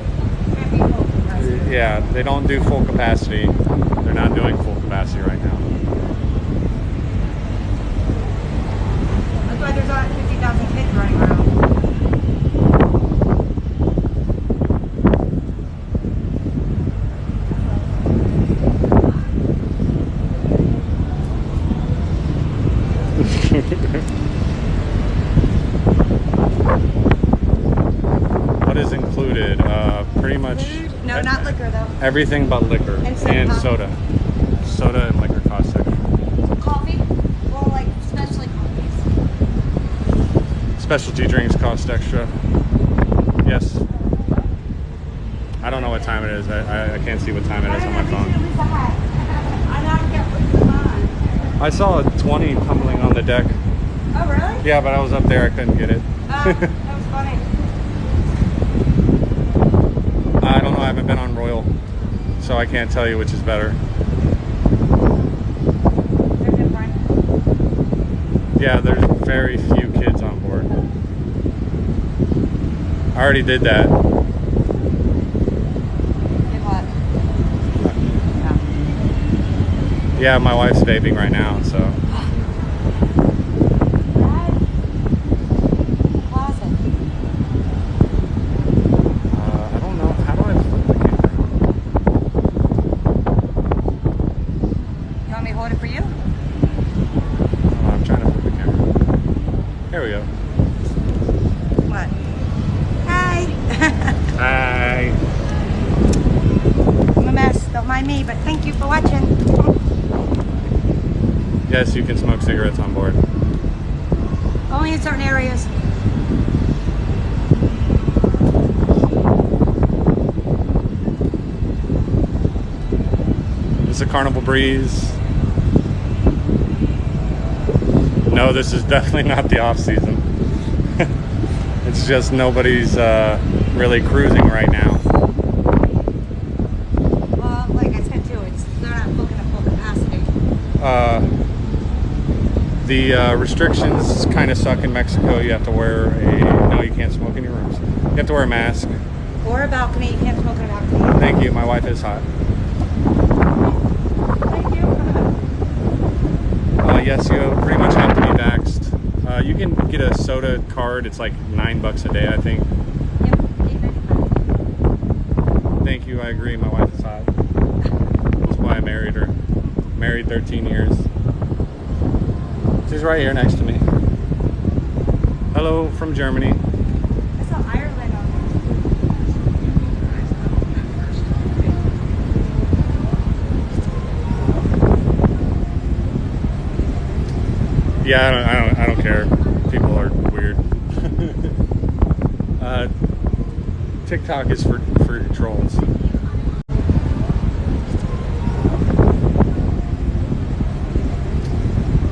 Can't be full capacity. Yeah, they don't do full capacity. They're not doing full capacity right now. That's why there's only 50,000 kids running around. What is included? Pretty much. No, not liquor though. Everything but liquor and soda. Soda and liquor cost extra. Coffee? Well, like especially coffees. Specialty drinks cost extra. Yes. I don't know what time it is. I can't see what time it is on my phone. I saw a 20 tumbling on the deck. Oh, really? Yeah, but I was up there. I couldn't get it. That was funny. I don't know. I haven't been on Royal, so I can't tell you which is better. They're different. Yeah, there's very few kids on board. I already did that. Did what? Yeah, my wife's vaping right now, so. I don't know. How do I flip the camera? me hold it for you? Oh, I'm trying to flip the camera. There we go. What? Hi. Hi. I'm a mess. Don't mind me, but thank you for watching. Yes, you can smoke cigarettes on board. Only in certain areas. This is a Carnival Breeze. No, this is definitely not the off season. It's just nobody's really cruising right now. Well, like I said too, they're not booking at full capacity. The restrictions kind of suck in Mexico. You have to wear no, you can't smoke in your rooms. You have to wear a mask. Or a balcony. You can't smoke in a balcony. Thank you. My wife is hot. Thank you. Yes, you pretty much have to be vaxxed. You can get a soda card. It's like $9 a day, I think. Yep, $8.95. Thank you. I agree. My wife is hot. That's why I married her. Married 13 years. She's right here next to me. Hello from Germany. I saw Ireland on there. Yeah, I don't care. People are weird. TikTok is for trolls.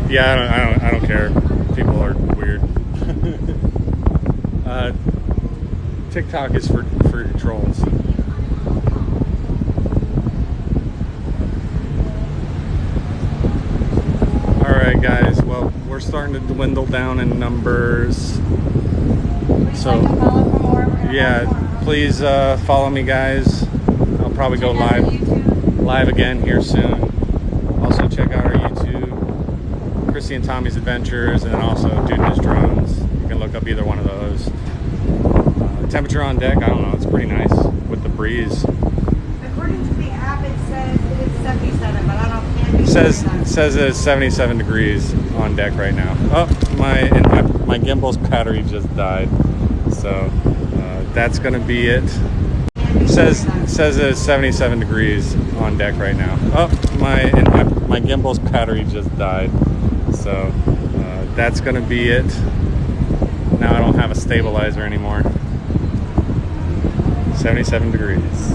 Yeah, I don't care. People are weird. TikTok is for trolls. Alright guys, well, we're starting to dwindle down in numbers. So, yeah, please follow me guys. I'll probably go live again here soon. Also check out our YouTube, Chrissy and Tommy's Adventures, and then also Dude and His Drones. You can look up either one of those. Temperature on deck, I don't know, it's pretty nice with the breeze. According to the app, it says it's 77, but I don't know. It says it's 77 degrees on deck right now. Oh, my gimbal's battery just died. So that's gonna be it. It says it's 77 degrees on deck right now. Oh, my gimbal's battery just died. So that's gonna be it. Now I don't have a stabilizer anymore. 77 degrees.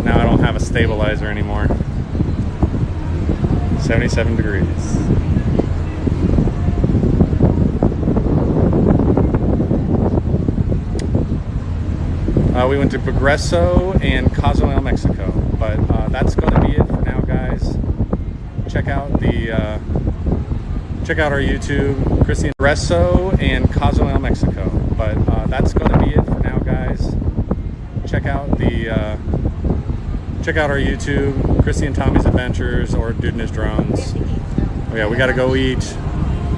Now I don't have a stabilizer anymore. 77 degrees. We went to Progreso and Cozumel, Mexico, but that's going to be it for now, guys. Check out our YouTube, Chrissy and Progreso and Cozumel, Mexico, but that's going to be it for now, guys. Check out our YouTube, Chrissy and Tommy's Adventures, or Dude and His Drones. Oh, yeah, we got to go eat,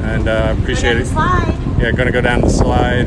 and appreciate it. Yeah, gonna go down the slide.